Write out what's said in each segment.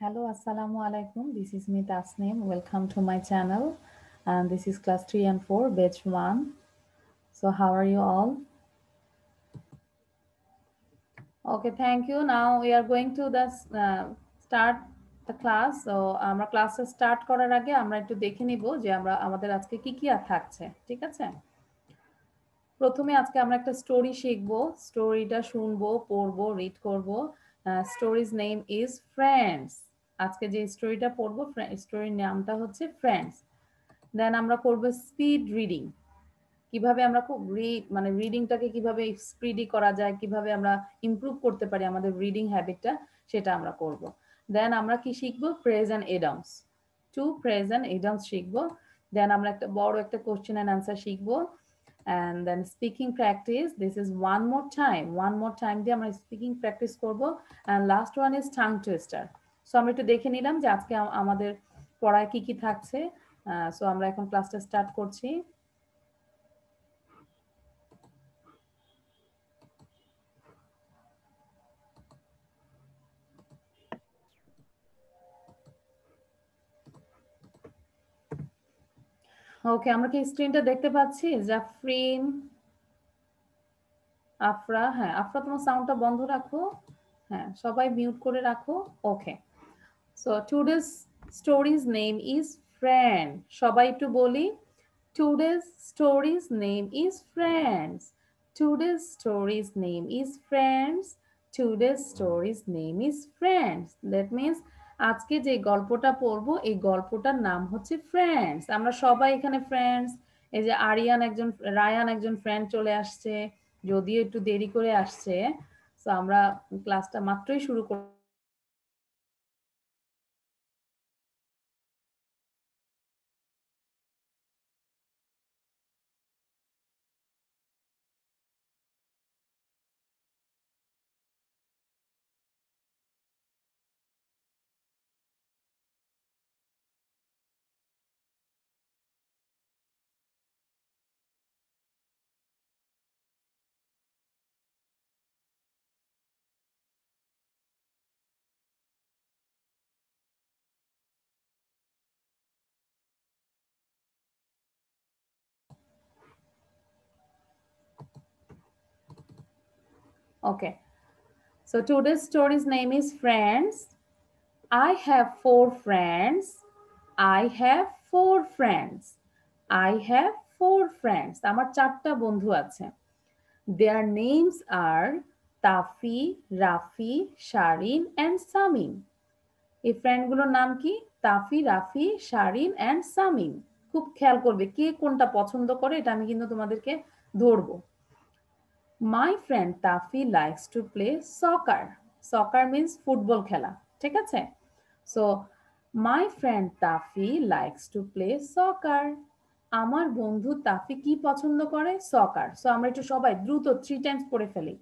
Hello, Assalamu alaikum. This is me Tasneem. Welcome to my channel. And this is class 3 and 4, batch 1. So, how are you all? Okay, thank you. Now we are going to the start the class. So, আমরা ক্লাসে start করার আগে আমরা একটু দেখে নিব যে আমরা আমাদের আজকে কি কি আর থাকছে। ঠিক আছে? প্রথমে আজকে আমরা একটা স্টোরি শিখবো। স্টোরিটা শুনবো, পড়বো, রিড করব। Stories name is friends. আজকে যে স্টোরিটা পড়বো স্টোরির নামটা হচ্ছে ফ্রেন্ডস। দেন আমরা করব স্পিড রিডিং। কিভাবে আমরা খুব মানে রিডিংটাকে কিভাবে স্পিডি করা যায়, কিভাবে আমরা ইমপ্রুভ করতে পারি আমাদের রিডিং হ্যাবিটটা, সেটা আমরা করব। দেন আমরা কি শিখবো? Phrase and idioms. Two phrase and idioms শিখবো। দেন আমরা একটা বড় একটা কোশ্চেন অ্যান্ড আনসার শিখবো। And then speaking practice, this is one more time দিয়ে আমরা স্পিকিং প্র্যাকটিস করব। and last one is tongue twister. So আমরা একটু দেখে নিলাম যে আজকে আমাদের পড়ায় কি কি থাকছে। সো আমরা এখন ক্লাসটা স্টার্ট করছি। ওকে, আমরা কি স্ক্রিনটা দেখতে পাচ্ছি? জাফরিন, আফরা, হ্যাঁ আফরা তোমার সাউন্ডটা বন্ধ রাখো। হ্যাঁ, সবাই মিউট করে রাখো। Okay, so today's stories name is friend. সবাই একটু বলি, today's stories name is friends. Today's stories name is friends. Today's stories name is friends. That means আজকে যে গল্পটা পড়বো এই গল্পটার নাম হচ্ছে ফ্রেন্ডস। আমরা সবাই এখানে ফ্রেন্ডস। এই যে রায়ান একজন ফ্রেন্ড চলে আসছে, যদিও একটু দেরি করে আসছে। তো আমরা ক্লাসটা মাত্রই শুরু Okay, so today's story's name is Friends. I have four friends. I have four friends. I have four friends. আমার চারটা বন্ধু আছে। Their names are Tafi, Rafi, Sharin and Samin. এই ফ্রেন্ডগুলোর নাম কি? তাফি, রাফি, শারিন অ্যান্ড সামিন। খুব খেয়াল করবে কে কোনটা পছন্দ করে, এটা আমি কিন্তু তোমাদেরকে ধরবো। My friend Tafi likes to play soccer. Soccer means football খেলা, ঠিক আছে? So, my friend Tafi likes to play soccer. আমার বন্ধু তাফি কি পছন্দ করে? সকার। সো আমরা একটু সবাই দ্রুত 3 টাইমস পড়ে ফেলি।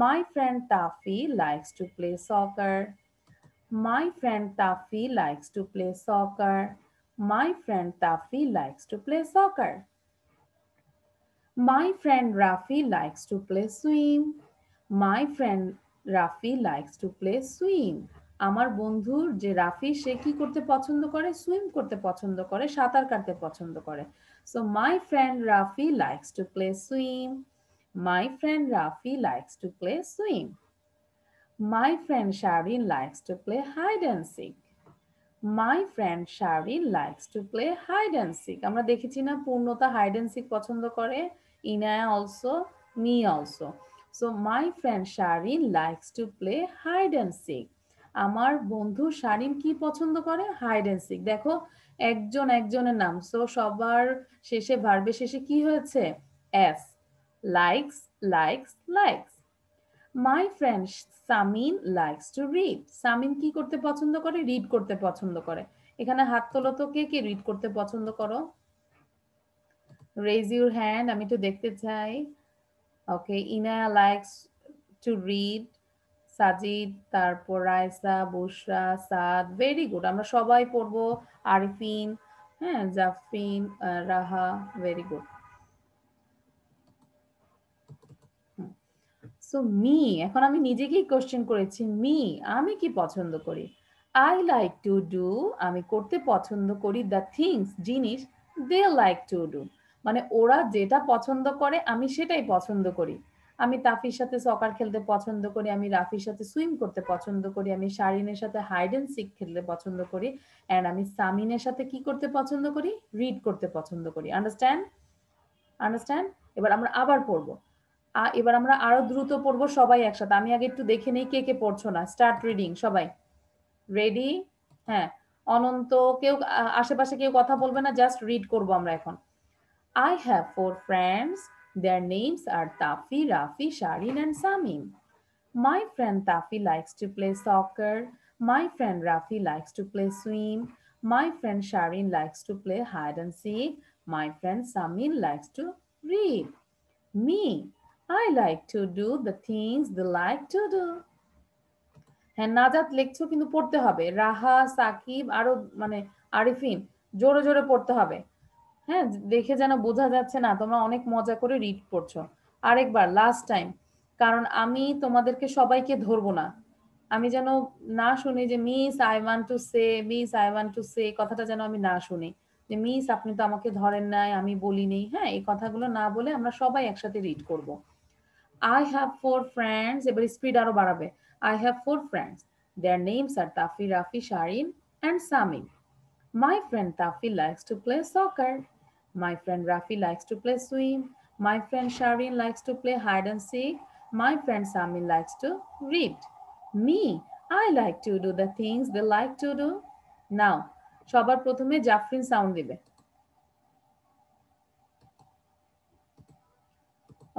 My friend Tafi likes to play soccer. My friend Tafi likes to play soccer. My friend Tafi likes to play soccer. My friend Rafi likes to play swim. My friend Rafi likes to play swim. আমার বন্ধুর যে রাফি, সে কি করতে পছন্দ করে? Swim করতে পছন্দ করে, সাঁতার কাটতে পছন্দ করে। So my friend Rafi likes to play swim. My friend Rafi likes to play swim. My friend Sharin likes to play hide and seek. My friend Sharin likes to play hide and seek. আমরা দেখেছি না পূর্ণতা hide and seek পছন্দ করে, Inaya also, me also. So my friend Sharin likes to play hide and seek. আমার বন্ধু শারিন কি পছন্দ করে? Hide and seek. দেখো একজন একজনের নাম, সো সবার শেষে ভার্বের শেষে কি হয়েছে? S. Likes, likes, likes. My friend Samin likes to read. Samin কি করতে পছন্দ করে? রিড করতে পছন্দ করে। এখানে হাত তোলো তো, কে কে রিড করতে পছন্দ করো? রেজ ইউর হ্যান্ড, আমি একটু দেখতে চাই। Okay, Inaya likes to read, Sajid, তারপর রায়সা, বুশরা, সাদ, ভেরি গুড। আমরা সবাই পড়বো। আরিফিন, হ্যাঁ, জাফরিন, রাহা, ভেরি গুড। সো মি, এখন আমি নিজেকেই কোশ্চেন করেছি। মি, আমি কি পছন্দ করি? I like to do, আমি করতে পছন্দ করি the things, জিনিস they like to do, মানে ওরা যেটা পছন্দ করে আমি সেটাই পছন্দ করি। আমি তাফির সাথে সকার খেলতে পছন্দ করি, আমি রাফির সাথে সুইম করতে পছন্দ করি, আমি শারিনের সাথে হাইড এন্ড সিক খেলতে পছন্দ করি, এন্ড আমি সামিনের সাথে কি করতে পছন্দ করি, রিড করতে পছন্দ করি। আন্ডারস্ট্যান্ড? আন্ডারস্ট্যান্ড? এবার আমরা আবার পড়বো। এবার আমরা আরো দ্রুত পড়বো সবাই একসাথে। আমি আগে একটু দেখে নেই কে কে পড়ছো না। স্টার্ট রিডিং সবাই। রেডি? হ্যাঁ। অনন্ত কেউ আশেপাশে কেউ কথা বলবে না, জাস্ট রিড করবো আমরা এখন। I have 4 friends. Their names are Tafi, Rafi, Sharin and Samin. My friend Tafi likes to play soccer. My friend Rafi likes to play swim. My friend Sharin likes to play hide and seek. My friend Samin likes to read. Me, I like to do the things they like to do. হ্যাঁ, নাজাত লিখছো কিন্তু পড়তে হবে। রাহা, সাকিব আরো মানে আরিফিন জোরে জোরে পড়তে হবে। হ্যাঁ, দেখে যেন বোঝা যাচ্ছে না তোমরা অনেক মজা করে রিড করছো। আরেকবার লাস্ট টাইম, কারণ আমি তোমাদেরকে সবাইকে ধরবো না। আমি যেন না শুনি যে miss I want to say, miss I want to say কথাটা যেন আমি না শুনি যে মিস আপনি তো আমাকে ধরেন নাই, আমি বলিনি। হ্যাঁ, এই কথাগুলো না বলে আমরা সবাই একসাথে রিড করব। I have 4 friends. এবার স্পিড আরো বাড়াবে। I have 4 friends. Their names are Tafi, Rafi, Sharin and Samin. My friend Tafi likes to play soccer. My friend Rafi likes to play swim. My friend Sharin likes to play hide and seek. My friend Samin likes to read. Me, I like to do the things they like to do. Now, সবার প্রথমে Jafrin sound দিবে।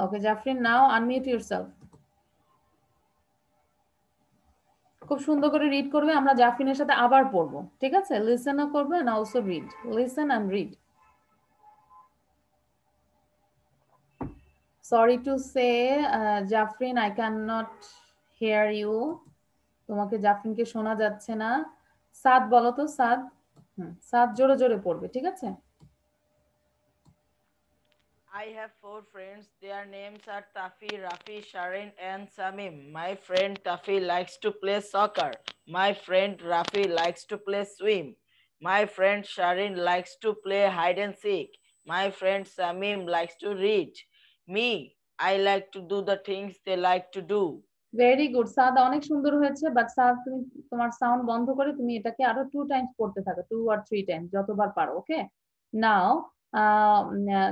Okay, Jafrin, now unmute yourself. খুব সুন্দর করে read করবে, আমরা জাফরিনের সাথে আবার পড়বো, ঠিক আছে? লিসেনও করবে and also read. Listen and read. Sorry to say, Jafrin, I cannot hear you. তোমাকে জাফরিনকে শোনা যাচ্ছে না। সাদ বলো তো, সাদ। সাদ জোরে জোরে পড়বে, ঠিক আছে? I have 4 friends. Their names are Tafi, Rafi, Sharin, and Samim. My friend Tafi likes to play soccer. My friend Rafi likes to play swim. My friend Sharin likes to play hide and seek. My friend Samim likes to read. Me, I like to do the things they like to do. Very good Saad, অনেক সুন্দর হয়েছে। But সাদ, তুমি তোমার sound বন্ধ করে তুমি এটাকে আরো 2 টাইমস পড়তে থাকো, 2 or 3 টাইমস যতবার পারো। ওকে, নাও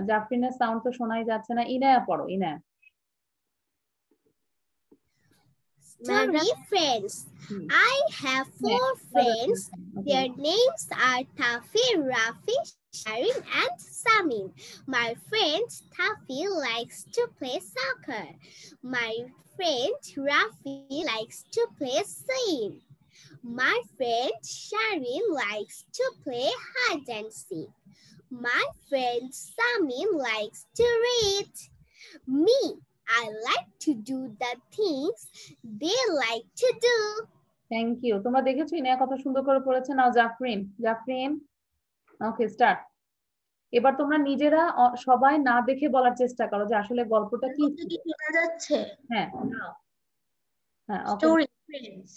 জাফরিনের সাউন্ড তো শোনাই যাচ্ছে না। ইনায়া পড়ো, Inaya. Story friends. I have 4 friends. Their names are Tafi, Rafi, Sharin, and Samin. My friend Tafi likes to play soccer. My friend Rafi likes to play swim. My friend Sharin likes to play hide and seek. My friend Samin likes to read. Me, I like to do the things they like to do. Thank you. তোমরা দেখেছো ইনায়া কত সুন্দর করে পড়েছে। Now Jafrin, Jafrin okay start. এবার তোমরা নিজেরা সবাই না দেখে বলার চেষ্টা করো যে আসলে গল্পটা কি। শোনা যাচ্ছে? হ্যাঁ, নাও। হ্যাঁ, ওকে। Story friends.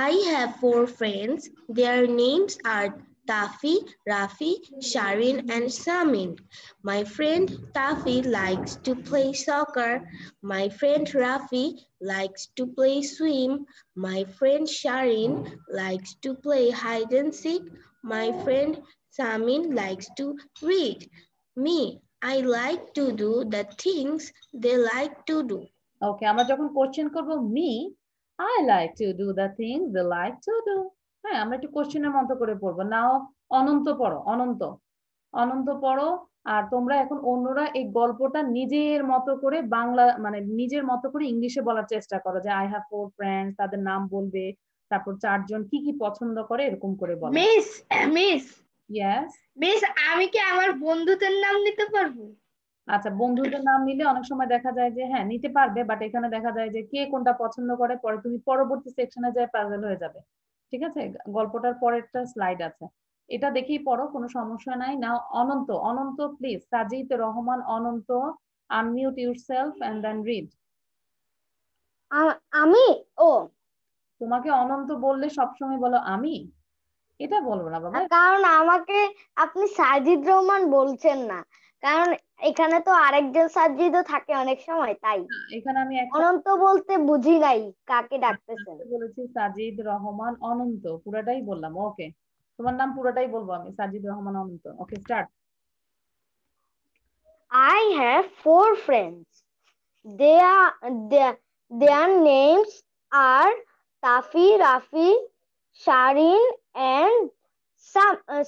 I have 4 friends. Their names are Tafi, Rafi, Sharin, and Samin. My friend Tafi likes to play soccer. My friend Rafi likes to play swim. My friend Sharin likes to play hide and seek. My friend Samin likes to read. Me, I like to do the things they like to do. ওকে, আমরা যখন question করব me I like to do the things they like to do. হ্যাঁ, আমরা একটু কোশ্চেনের মতো করে পড়বো। নাও অনন্ত পড়ো, অনন্ত, অনন্ত পড়ো। আর তোমরা এখন অন্যরা এই গল্পটা নিজের মতো করে বাংলা মানে নিজের মতো করে ইংলিশে বলার চেষ্টা করো যে আই হ্যাভ 4 ফ্রেন্ডস, তাদের নাম বলবে, তারপর 4 জন কি কি পছন্দ করে এরকম করে বলো। মিস মিস ইয়েস মিস, আমি কি আমার বন্ধুদের নাম নিতে পারবো? আচ্ছা, বন্ধুদের নাম নিলে অনেক সময় দেখা যায় যে হ্যাঁ নিতে পারবে, বাট এখানে দেখা যায় যে কে কোনটা পছন্দ করে পরে তুমি পরবর্তী সেকশনে যায় পাজল হয়ে যাবে। ঠিক আছে, গল্পটার পরেরটা স্লাইড আছে, এটা দেখেই পড়ো, কোনো সমস্যা নাই। Now Ananta, Ananta please, Sajid Rahman Ananta, unmute yourself and then read. আমি ও তোমাকে অনন্ত বললে সবসময় বলো আমি, এটা বলবো না বাবা। কারণ আমাকে আপনি সাজিদ রহমান বলছেন না, কারণ এখানে তো আরেকজন সাজিদও থাকে অনেক সময়, তাই এখানে আমি একটা অনন্ত বলতে বুঝি নাই কাকে ডাকতেছেন। বলেছি সাজিদ রহমান অনন্ত, পুরাটাই বললাম। ওকে, তোমার নাম পুরাটাই বলবো আমি, সাজিদ রহমান অনন্ত। ওকে, start. I have 4 friends. Their names are Tafi, Rafi, Sharin, and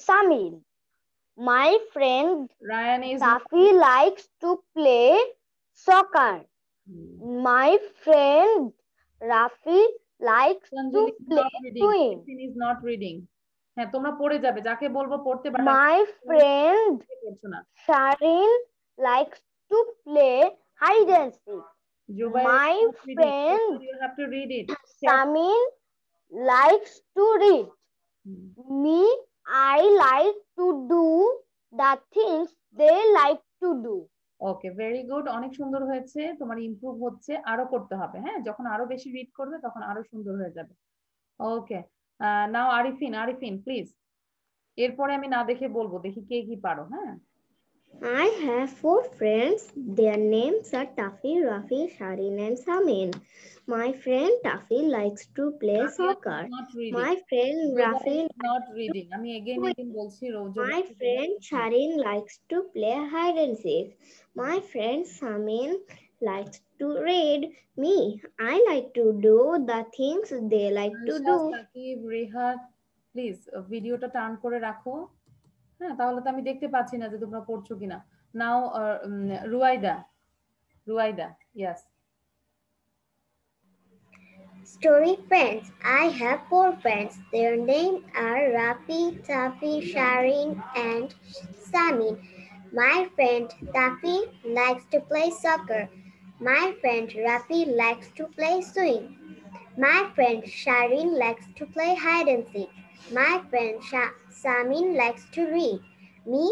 Samil. My friend Rayan is Tafi likes to play soccer. My friend Rafi likes to play swim. Is not reading. হ্যাঁ, তোমরা পড়ে যাবে, যাকে বলবো পড়তে পারবে। My friend পড়ছো না। Sharin likes to play hide and seek. My friend you have to read it. Samin likes to read. Me, I like to do the things they like to do. Okay, very good, অনেক সুন্দর হয়েছে, তোমার improve হচ্ছে, আরো করতে হবে। হ্যাঁ, যখন আরো বেশি রিড করবে তখন আরো সুন্দর হয়ে যাবে। ওকে, নাও আরিফিন প্লিজ। এরপরে আমি না দেখে বলবো, দেখি কে কি পারো। হ্যাঁ, I have 4 friends. Their names are Tafi, Rafi, Sharin, and Samin. My friend Tafi likes to play soccer. My friend Rafi not reading. আমি again বলছি, My friend Sharin likes to play hide and seek. My friend Samin likes to read. Me, I like to do the things they like to do. Sakib, Rehat, please ভিডিওটা turn করে রাখো। হ্যাঁ, তাহলে তো আমি দেখতে পাচ্ছি না যে তোমরা পড়ছো কিনা। নাও রুয়াইদা, yes. Story friends. I have 4 friends. Their names are Rafi, Tafi, Sharin, and Samin. My friend Tafi likes to play soccer. My friend Rafi likes to play swim. My friend Sharin likes to play hide and seek. My friend Samin likes to read. Me,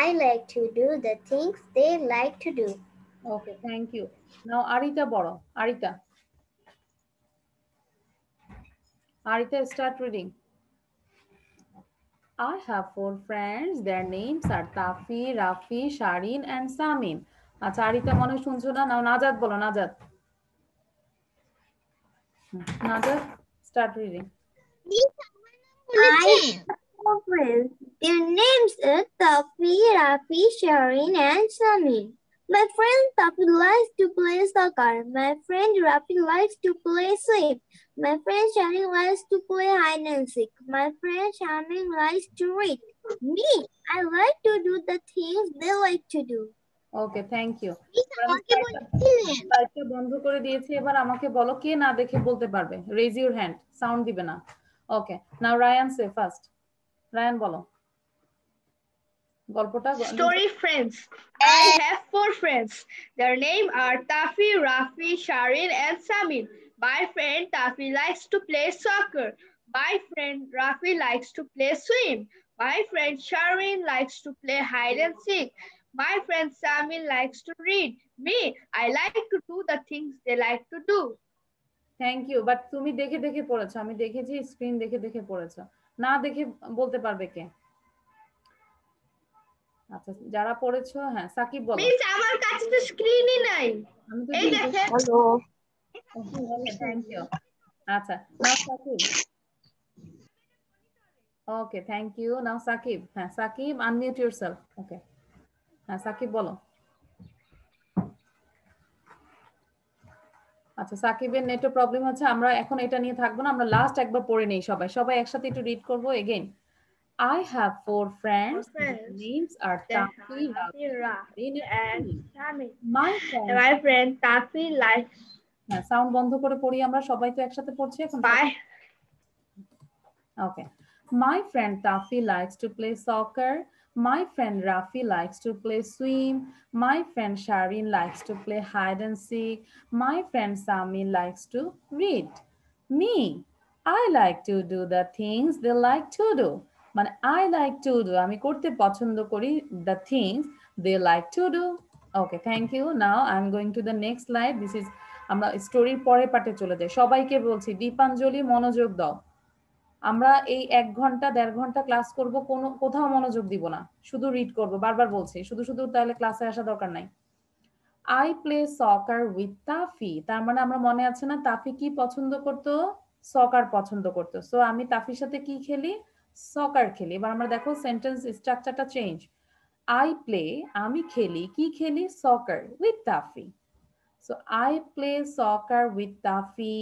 I like to do the things they like to do. Okay, thank you. Now Arita বড়, Arita, start reading. I have 4 friends. Their names are Tafi, Rafi, Sharin, and Samin. আচ্ছা, আরিতা মনে শুনছো না? নাও নাজাত বলো, নাজাত, start reading. I have 4 friends. Their names are Tafi, Rafi, Sharin, and Samin. My friend Tafi likes to play soccer. My friend Rafi likes to play swim. My friend Sharin likes to play hide and seek. My friend Shamin likes to read. Me, I like to do the things they like to do. Okay, thank you. বন্ধ করে দিয়েছি, এবার আমাকে বলো কে না দেখে বলতে পারবে। রেজ ইউর হ্যান্ড, সাউন্ড দিবে না। ওকে, নাও রায়ান সে ফার্স্ট। রায়ান বলো গল্পটা। Story friends. I have 4 friends. Their names are Tafi, Rafi, Sharin, and Samin. My friend Tafi likes to play soccer. My friend Rafi likes to play swim. My friend Sharin likes to play hide and seek. My friend Samin likes to read. Me, I like to do the things they like to do. Thank you, but তুমি দেখে দেখে পড়েছো, আমি দেখেছি screen দেখে দেখে পড়েছো, না দেখে বলতে পারবে কে? আচ্ছা, যারা পড়েছো, হ্যাঁ সাকিব বলো। মিস, আমার কাছে তো স্ক্রিনই নাই। আমি তো এই দেখেন। Hello, thank you. আচ্ছা, now Sakib. Okay, thank you. Now Sakib. হ্যাঁ সাকিব, আনমিউট ইউরসেলফ। ওকে, হ্যাঁ সাকিব বলো। আচ্ছা, সাকিবের নেটে প্রবলেম হচ্ছে, আমরা এখন এটা নিয়ে থাকবো না, আমরা লাস্ট একবার পড়ে নেই সবাই একসাথে একটু রিড করবো again. I have 4 friends. Their names are Tafi, Rafi, and Samin. My friend Tafi likes. হ্যাঁ, সাউন্ড বন্ধ করে পড়ি আমরা, সবাই তো একসাথে পড়ছি এখন। Bye. Okay. My friend Tafi likes to play soccer. My friend Rafi likes to play swim. My friend Sharin likes to play hide and seek. My friend Samin likes to read. Me, I like to do the things they like to do. মানে I like to do, আমি করতে পছন্দ করি, the things they like to do. Okay, thank you. Now I'm going to the next slide. This is আমরা স্টোরির পরের পার্টে চলে যাই। সবাইকে বলছি দীপাঞ্জলি মনোযোগ দাও। আমরা এই 1 ঘন্টা 1.5 ঘন্টা ক্লাস করব, কোথাও মনোযোগ দিব না, শুধু রিড করব। বারবার বলছি, শুধু তাহলে ক্লাসে আসা দরকার নাই। I play soccer with তাফি, তার মানে আমরা মনে আছে না তাফি কি পছন্দ করতো? সকার পছন্দ করতো। সো আমি তাফির সাথে কি খেলি? সকার খেলি। এবার আমরা দেখো সেন্টেন্স স্ট্রাকচারটা চেঞ্জ। I play, আমি খেলি, কি খেলি? সকার with তাফি। So I play soccer with Tafi.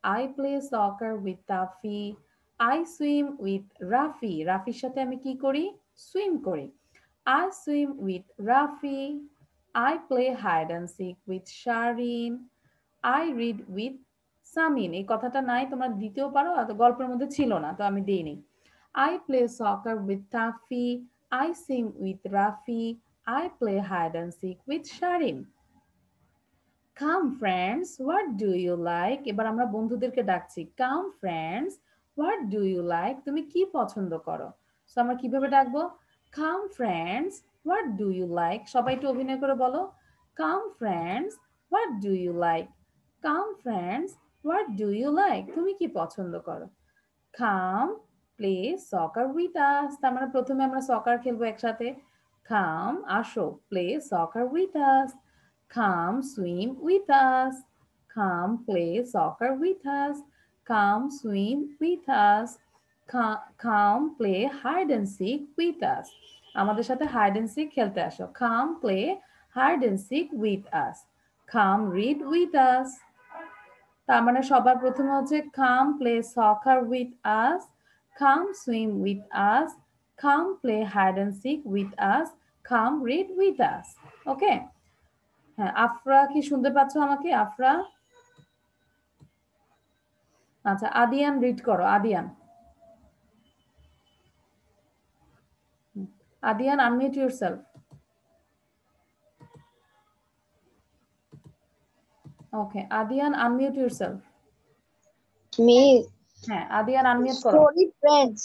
I play soccer with Tafi. I swim with Rafi. রাফির সাথে আমি কি করি? সুইম করি। I swim with Rafi. I play hide and seek with Sharin. I read with Samin. এই কথাটা নাই, তোমরা দিতেও পারো, গল্পের মধ্যে ছিল না তো আমি দিইনি। I play soccer with Tafi. I swim with Rafi. I play hide and seek with Sharin. Come friends, what do you like? এবার আমরা বন্ধুদেরকে ডাকছি। Come friends, what do you like? তুমি কি পছন্দ করো? সো আমরা কিভাবে ডাকবো? Come friends, what do you like? সবাই একটু অভিনয় করে বলো। Come friends, what do you like? Come friends, what do you like? তুমি কি পছন্দ করো? Come play soccer with us. তার মানে প্রথমে আমরা সকার খেলবো একসাথে। Come, আসো, play soccer with us. Come swim with us. Come play soccer with us. Come swim with us. Come play hide and seek with us. আমাদের সাথে hide and seek খেলতে আসো। Come play hide and seek with us. Come read with us. তার মানে সবার প্রথমে হচ্ছে come play soccer with us, come swim with us, come play hide and seek with us, come read with us. ওকে? হ্যাঁ, আফরা কি শুনতে পাচ্ছ আমাকে? আফরা? আচ্ছা, আদিয়ান রিড করো। Adiyan, Adiyan unmute yourself. Okay, Adian, unmute yourself. Me. হ্যাঁ, Adian unmute করো। Sorry friends,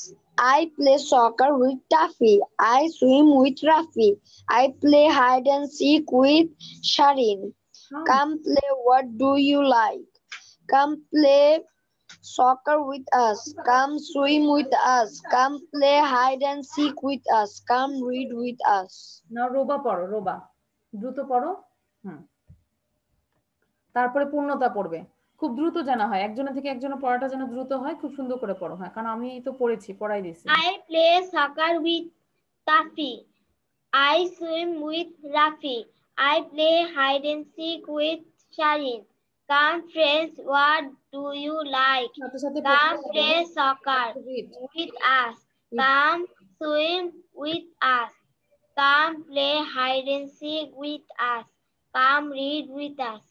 I play soccer with Taffy. I swim with Rafi. I play hide and seek with Sharin. Come play, what do you like? Come play soccer with us. Come swim with us. Come play hide and seek with us. Come read with us. নাও রোবা পড়ো, রোবা দ্রুত পড়ো। তারপরে পূর্ণতা পড়বে, খুব দ্রুত জানা হয়, একজনের থেকে একজনের পড়াটা যেন দ্রুত হয়, খুব সুন্দর করে পড়ো। হ্যাঁ, কারণ আমি তো পড়েছি, পড়াই দিয়েছি। I play soccer with Taffy. I swim with Rafi. I play hide and seek with Sharin. Come friends, what do you like? Come play soccer with us. Come swim with us. Come play hide and seek with us. Come read with us.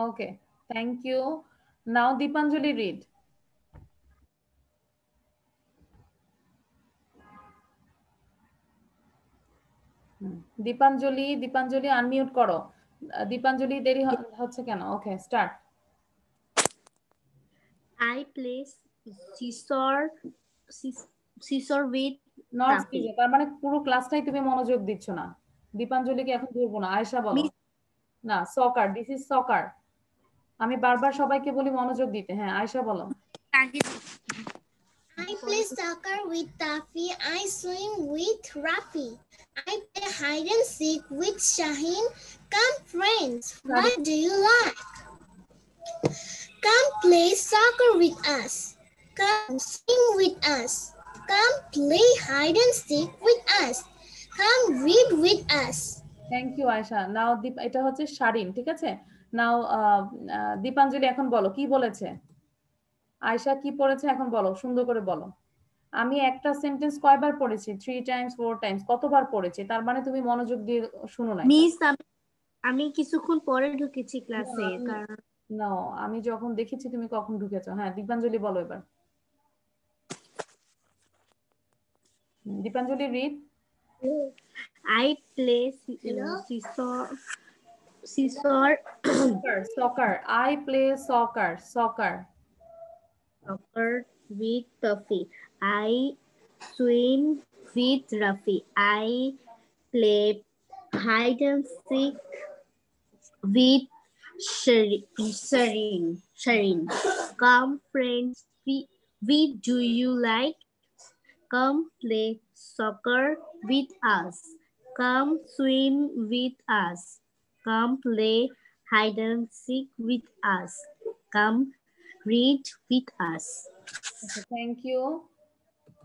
Okay, thank you. Now Deepanjali read. Deepanjali unmute করো। দীপাঞ্জলি দেরি হচ্ছে কেন? Okay, start. I play scissor with not সিজে, তার মানে পুরো ক্লাসটাই তুমি মনোযোগ দিচ্ছ না। দীপাঞ্জলিকে এখন ধরবো না। আয়েশা বলো। না, সকার, দিস ইজ সকার। আমি বারবার সবাইকে বলি মনোযোগ দিতে। হ্যাঁ, আয়েশা বলো। I play soccer with Taffy. I swim with Rafi. I play hide and seek with Shaheen. Come friends, what do you like? Come play soccer with us. Come swim with us. Come play hide and seek with us. Come read with us. Thank you Ayesha. Now এটা হচ্ছে শারিন, ঠিক আছে? নাও দীপাঞ্জলি এখন বলো কি বলেছে। আয়েশা কি পড়েছে এখন বলো, সুন্দর করে বলো। আমি একটা সেন্টেন্স কয়বার পড়েছি? 3 টাইমস 4 টাইমস, কতবার পড়েছি? তার মানে তুমি মনোযোগ দিয়ে শুনো না। মিস, আমি কিছুক্ষণ পরে ঢুকেছি ক্লাসে, কারণ না, আমি যখন দেখেছি তুমি কখন ঢুকেছো। হ্যাঁ, দীপাঞ্জলি বলো এবার। Dipanjali read. I play soccer. I play soccer with Taffy. I swim with Rafi. I play hide and seek with Sharing. Come, friends, we do you like? Come play soccer with us. Come swim with us. Come play hide and seek with us. Come read with us. Okay, thank you.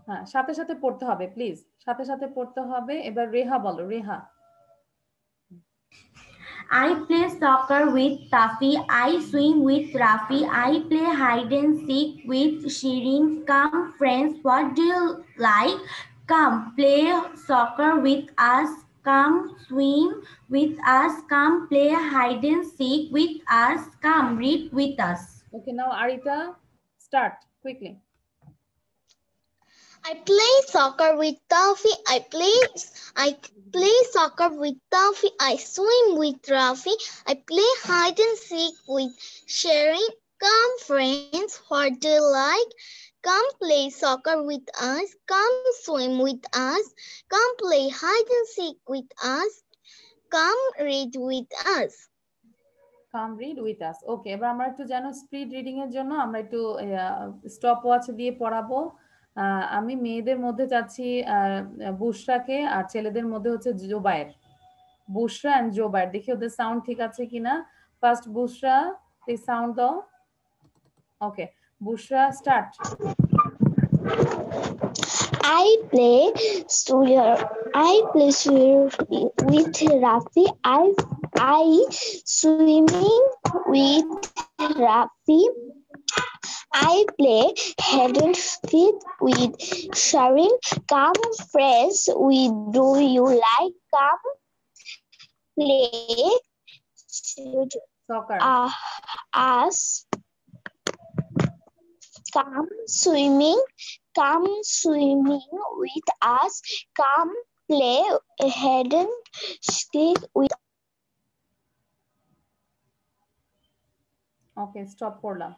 হ্যাঁ, সাথে সাথে পড়তে হবে please, সাথে সাথে পড়তে হবে। এবার রেহা বলো, Rhea. I play soccer with Taffy. I swim with Rafi. I play hide and seek with Shirin. Come, friends, what do you like? Come play soccer with us. Come swim with us. Come play hide and seek with us. Come read with us. Okay, now Arita, start quickly. I play soccer with Taffy. I play soccer with Taffy. I swim with Rafi. I play hide and seek with Sharing. Come, friends, what do you like? Come play soccer with us. Come swim with us. Come play hide and seek with us. Come read with us. Come read with us. Okay, এবার আমরা একটু জানো speed reading এর জন্য আমরা একটু stop watch দিয়ে পড়াবো। আমি মেয়েদের মধ্যে চাচ্ছি বুশরাকে, আর ছেলেদের মধ্যে হচ্ছে জোবায়ের। বুশরা এন্ড জোবায়ের, দেখি ওদের সাউন্ড ঠিক আছে কিনা। ফার্স্ট বুশরা, প্লিজ সাউন্ড দাও। ওকে, বুশরা start. I play with Rafi. I swimming with Rafi. I play head and feet with Sharin. Come, friends, do you like? Come play soccer. Us. Come swimming with us. Come play head and stick with. Okay, stop করলাম।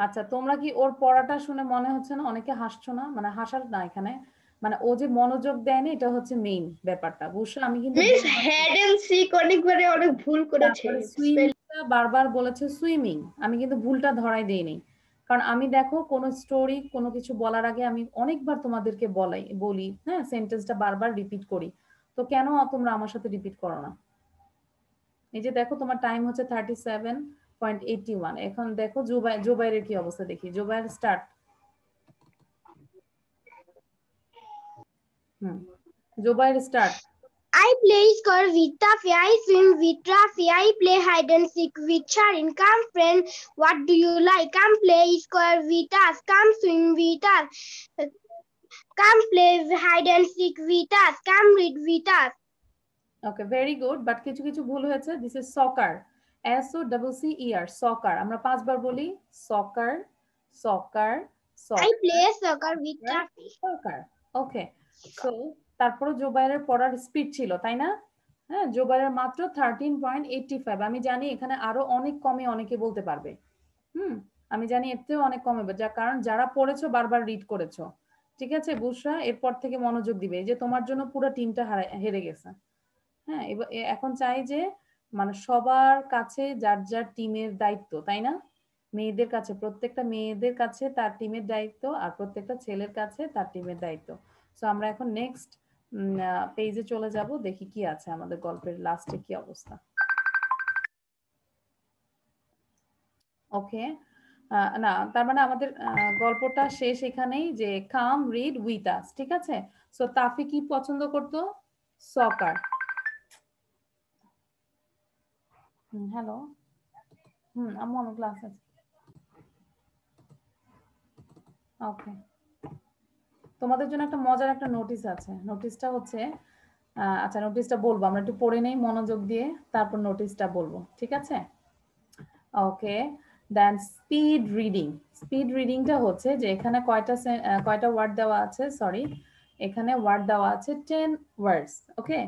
আচ্ছা, তোমরা কি ওর পড়াটা শুনে মনে হচ্ছে না অনেকে হাসছো না? মানে হাসার না এখানে, মানে ও যে মনোযোগ দেয় না, এটা হচ্ছে মেইন ব্যাপারটা। বুঝছো, আমি কিন্তু হেড এন্ড সিক অনেকবারে অনেক ভুল করেছে। সুইমিংটা বারবার বলেছে সুইমিং, আমি কিন্তু ভুলটা ধরাই দেইনি। কারণ আমি দেখো কোনো স্টোরি কোনো কিছু বলার আগে আমি অনেকবার তোমাদেরকে বলি, হ্যাঁ, সেন্টেন্সটা বারবার রিপিট করি। তো কেন তোমরা আমার সাথে রিপিট করো না? এই যে দেখো তোমার টাইম হচ্ছে 37.81। এখন দেখো জোবাইরের কি অবস্থা দেখি। Zubair start. Zubair start. I play soccer with Taffy. I swim with Rafi. I play hide and seek with Sharin. Come, friend, what do you like? Come play soccer with us. Come swim with us. Come play hide and seek with us. Come read with us. Okay, very good. But কিছু কিছু ভুল হয়েছে। This is soccer. SOCCER, soccer. আমরা 5 বার বলি soccer, soccer, soccer. I play soccer with Taffy. Soccer. Okay. So তারপরে জোবাইরের পড়ার speed ছিল, তাই না? হ্যাঁ, জোবাইরের মাত্র 13.85। আমি জানি এখানে আরো অনেক কমে অনেকে বলতে পারবে। আমি জানি এর থেকেও অনেক কমে, কারণ যারা পড়েছো বারবার রিড করেছো। ঠিক আছে বুশরা, এরপর থেকে মনোযোগ দিবে। এই যে তোমার জন্য পুরো টিমটা হেরে গেছে। হ্যাঁ, এখন চাই যে মানে সবার কাছে যার যার টিমের দায়িত্ব, তাই না? মেয়েদের কাছে, প্রত্যেকটা মেয়েদের কাছে তার টিমের দায়িত্ব, আর প্রত্যেকটা ছেলের কাছে তার টিমের দায়িত্ব। সো আমরা এখন নেক্সট পেজে চলে যাব, দেখি কি আছে আমাদের গল্পের লাস্টে কি অবস্থা। ওকে, না তার মানে আমাদের গল্পটা শেষ এখানেই, যে কাম রিড উইথ আস। ঠিক আছে, সো তাফি কি পছন্দ করতো? সকার। হ্যালো, আম্মু আমার ক্লাস আছে। ওকে, তোমাদের জন্য একটা মজার একটা নোটিশ আছে। নোটিশটা হচ্ছে, আচ্ছা নোটিশটা বলবো, আমরা একটু পড়ে নেই মনোযোগ দিয়ে, তারপর নোটিশটা বলবো। ঠিক আছে? ওকে, দেন স্পিড রিডিং। স্পিড রিডিংটা হচ্ছে যে এখানে কয়টা ওয়ার্ড দেওয়া আছে, সরি, এখানে ওয়ার্ড দেওয়া আছে 10 ওয়ার্ডস। ওকে,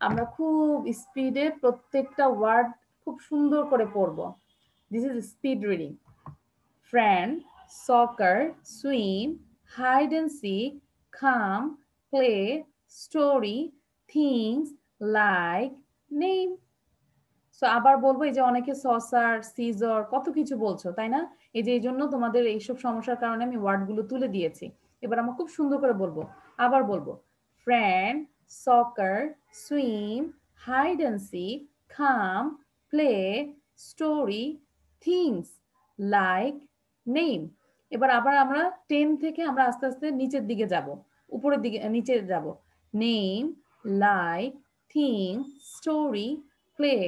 আমরা খুব স্পিডে প্রত্যেকটা ওয়ার্ড খুব সুন্দর করে পড়বো। This is speed reading. Friend, soccer, swim, hide and seek, come, play, story, things, like, name. So আবার বলবো, এই যে অনেকে সসার, সিজর কত কিছু বলছো, তাই না? এই যে এই জন্য তোমাদের এইসব সমস্যার কারণে আমি ওয়ার্ডগুলো তুলে দিয়েছি। এবার আমরা খুব সুন্দর করে বলবো। আবার বলবো, friend, soccer, swim, hide and seek, come, play, story, things, like, name. এবার আবার আমরা 10 থেকে আমরা আস্তে আস্তে নিচের দিকে যাব, উপরের দিকে নিচে যাব। Name, like, things, story, play,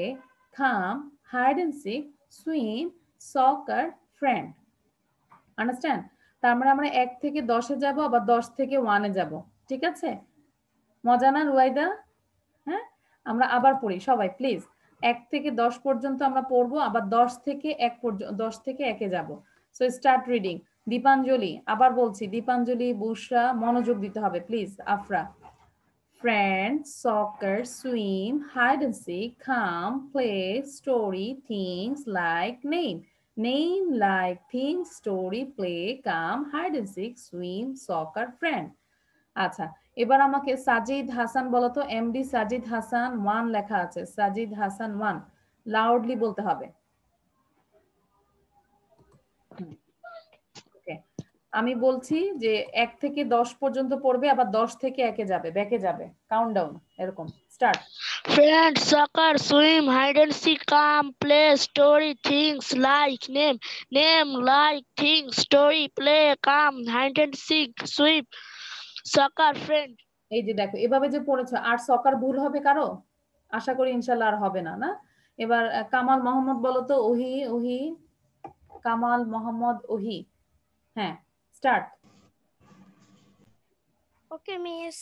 come, hide and seek, swim, soccer, friend. Understand? তার মানে আমরা 1 থেকে 10-এ যাব, আবার 10 থেকে 1-এ যাব। ঠিক আছে? মজা না রুয়াইদা? হ্যাঁ, আমরা আবার পড়ি সবাই প্লিজ। 1 থেকে 10 পর্যন্ত আমরা পড়বো, আবার 10 থেকে 1 পর্যন্ত 10 থেকে 1-এ যাব। So start reading. দীপাঞ্জলি, আবার বলছি, দীপাঞ্জলি, বুশরা, মনোযোগ দিতে হবে please. Afra, friends, soccer, swim, hide and seek, come, play, story, things, like, name. Name, like, things, story, play, come, hide and seek, swim, soccer, friend. আচ্ছা, এবার আমাকে সাজিদ হাসান বলো তো। এমডি সাজিদ হাসান 1 লেখা আছে। সাজিদ হাসান 1 লাউডলি বলতে হবে। ওকে, আমি বলছি যে 1 থেকে 10 পর্যন্ত পড়বে, আবার 10 থেকে 1-এ যাবে, ব্যাকে যাবে, কাউন্টডাউন এরকম। Start. Friend, soccer, swim, hide and seek, come, play, story, things, like, name, name, like, things, story, play, come, hide and seek, swim, soccer, friend. এই যে দেখো, এভাবে যে পড়েছো, আর সকার ভুল হবে কারো? আশা করি ইনশাল্লাহ আর হবে না, না? এবার কামাল মোহাম্মদ বলো তো। ওহি, ওহি, কামাল মোহাম্মদ ওহি। হ্যাঁ, start. Okay, miss.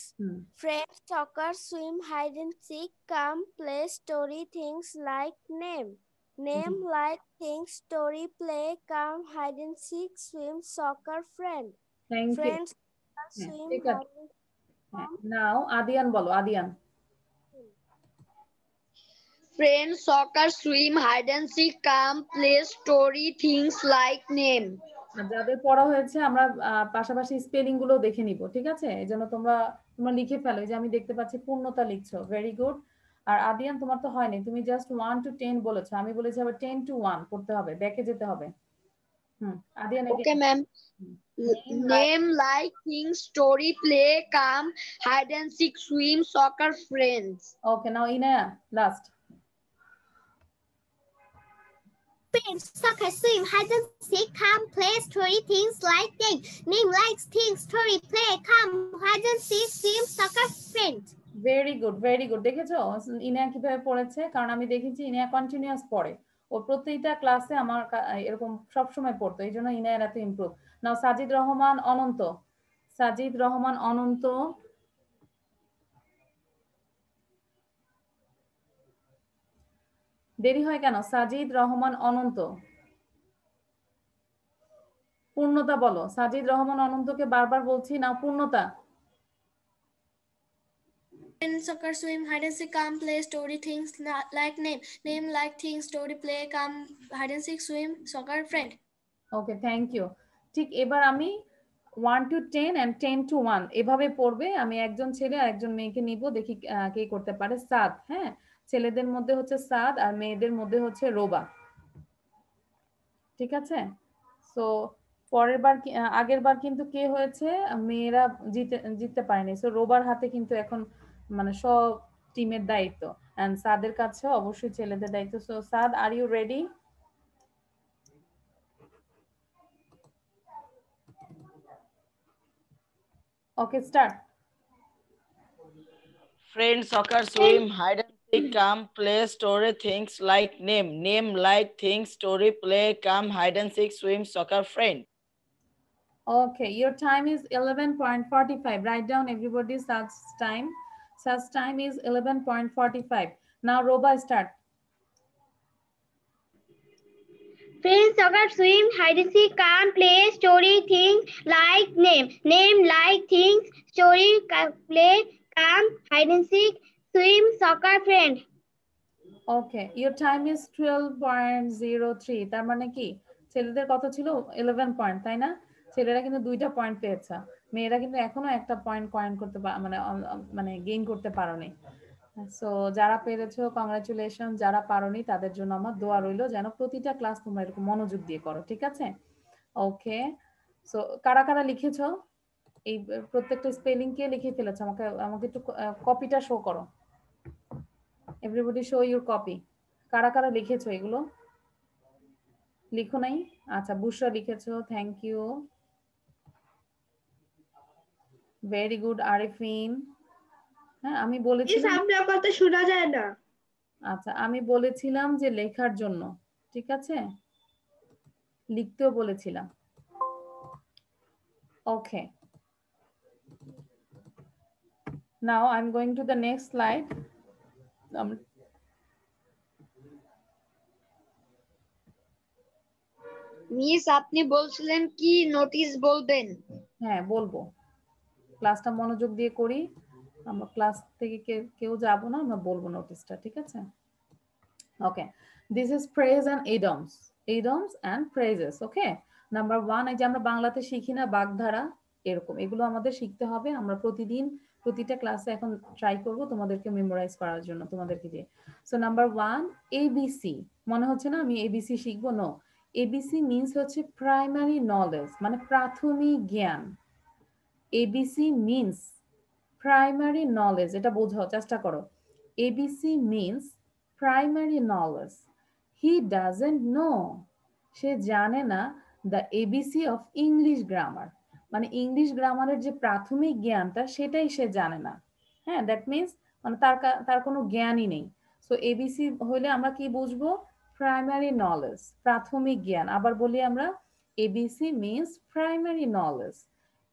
Friend, soccer, swim, hide and seek, come, play, story, things, like, name. Name, like, things, story, play, come, hide and seek, swim, soccer, friend. Thank you. Friends, swim, ঠিক আছে, hide and নাও আদিয়ান বলো। Adiyan, Friends, soccer, swim, hide and seek, come, play, story, things, like, name. যাদের পড়া হয়েছে আমরা পাশাপাশি spelling গুলো দেখে নিব, ঠিক আছে? এই জন্য তোমরা লিখে ফেলো। এই যে আমি দেখতে পাচ্ছি পূর্ণতা লিখছো, ভেরি গুড। আর আদিয়ান, তোমার তো হয়নি, তুমি জাস্ট 1 to 10 বলেছো। আমি বলেছি আবার 10 to 1 পড়তে হবে, ব্যাকে যেতে হবে। Adiyan, Okay, ma'am. Name, like, things, story, play, come, hide and seek, swim, soccer, friends. Okay, now Inaya last. Friends, soccer, swim, hide and seek, come, play, story, things, like, name. Name, likes, things, story, play, come, hide and seek, swim, soccer, friend. Very good, very good. দেখেছো ইনায়া কিভাবে পড়েছে? কারণ আমি দেখেছি Inaya continuous পড়ে। ও প্রত্যেকটা ক্লাসে আমার এরকম সবসময় পড়তো, এই জন্য ইনায়ার এত ইমপ্রুভ। নাও সাজিদ রহমান অনন্ত। সাজিদ রহমান অনন্ত, দেরি হয় কেন? সাজিদ রহমান অনন্ত, পূর্ণতা বলো। সাজিদ রহমান অনন্তকে বারবার বলছি, নাও পূর্ণতা। Friends, soccer, swim, hide and seek, come, play, story, things, like, name. Name, like, things, story, play, come, hide and seek, swim, soccer, friend. Okay, thank you. ঠিক, এবার আমি 1 to 10 and 10 to 1 এভাবে পড়বে। আমি একজন ছেলে আর একজন মেয়েকে নিব, দেখি কে করতে পারে। সাদ, হ্যাঁ, ছেলেদের মধ্যে হচ্ছে সাদ আর মেয়েদের মধ্যে হচ্ছে রোবা। ঠিক আছে? সো পরের বার, আগের বার কিন্তু কে হয়েছে? মেয়েরা জিততে পারেনি। সো রোবার হাতে কিন্তু এখন মানে সব টিমের দায়িত্ব, এন্ড সাদের কাছে অবশ্যই ছেলেদের দায়িত্ব। So Saad, are you ready? Okay, start. Friend, soccer, swim, hide and seek, come, play, story, things, like, name. Name, like, things, story, play, come, hide and seek, swim, soccer, friend. Okay, your time is 11.45. Write down everybody's time. Such time is 11.45. Now, Roba, start. Friends, soccer, swim, hide and seek, come, play, story, things, like, name. Name, like, things, story, play, come, hide and seek, swim, soccer, friend. Okay, your time is 12.03. তার মানে কি ছেলেদের কত ছিল? 11 point, তাই না? ছেলেরা কিন্তু 2টা পয়েন্ট পেয়েছে, মেয়েরা কিন্তু এখনো একটা পয়েন্ট কয়েন করতে মানে গেইন করতে পারোনি। সো যারা পেরেছো কংগ্রাচুলেশন, যারা পারোনি তাদের জন্য আমার দোয়া রইলো যেন প্রতিটা ক্লাস তোমরা এরকম মনোযোগ দিয়ে করো, ঠিক আছে? ওকে, সো কারা কারা লিখেছো এই প্রত্যেকটা স্পেলিং কে লিখে ফেলেছো? আমাকে আমাকে একটু কপিটা শো করো। Everybody show your copy. কারা কারা লিখেছো এগুলো? লিখো নাই? আচ্ছা, বুশরা লিখেছো, thank you, very good. Arifin, হ্যাঁ আমি বলেছিলাম, আপনার কথা শোনা যায় না। আচ্ছা আমি বলেছিলাম যে লেখার জন্য, ঠিক আছে, লিখতেও বলেছিলাম। Okay, now I am going to the next slide. Miss আপনি বলছিলেন কি নোটিশ বলবেন? হ্যাঁ বলবো, ক্লাসটা মনোযোগ দিয়ে করি আমরা, ক্লাস থেকে কেউ যাব না, আমরা বলবো নোটিশটা, ঠিক আছে? Okay, this is phrase and idioms, idioms and phrases. Okay, number 1, এই যে আমরা বাংলাতে শিখি না বাগধারা, এরকম এগুলো আমাদের শিখতে হবে। আমরা প্রতিদিন প্রতিটা ক্লাসে এখন ট্রাই করব তোমাদেরকে মেমোরাইজ করার জন্য তোমাদেরকে দিয়ে। So number 1, ABC. মনে হচ্ছে না আমি এবিসি শিখবো? নো, এবিসি মিন্স হচ্ছে প্রাইমারি নলেজ, মানে প্রাথমিক জ্ঞান। এবিসি মিন্স প্রাইমারি নলেজ, এটা বোঝাও, চেষ্টা করো। ABC means primary knowledge. He doesn't know, সে জানে না the ABC of English grammar, মানে ইংলিশ গ্রামারের যে প্রাথমিক জ্ঞানটা সেটাই সে জানে না। হ্যাঁ, দ্যাট মিন্স মানে তার কোনো জ্ঞানই নেই। সো এবিসি হলে আমরা কি বুঝবো? প্রাইমারি নলেজ, প্রাথমিক জ্ঞান। আবার বলি আমরা, ABC means primary knowledge.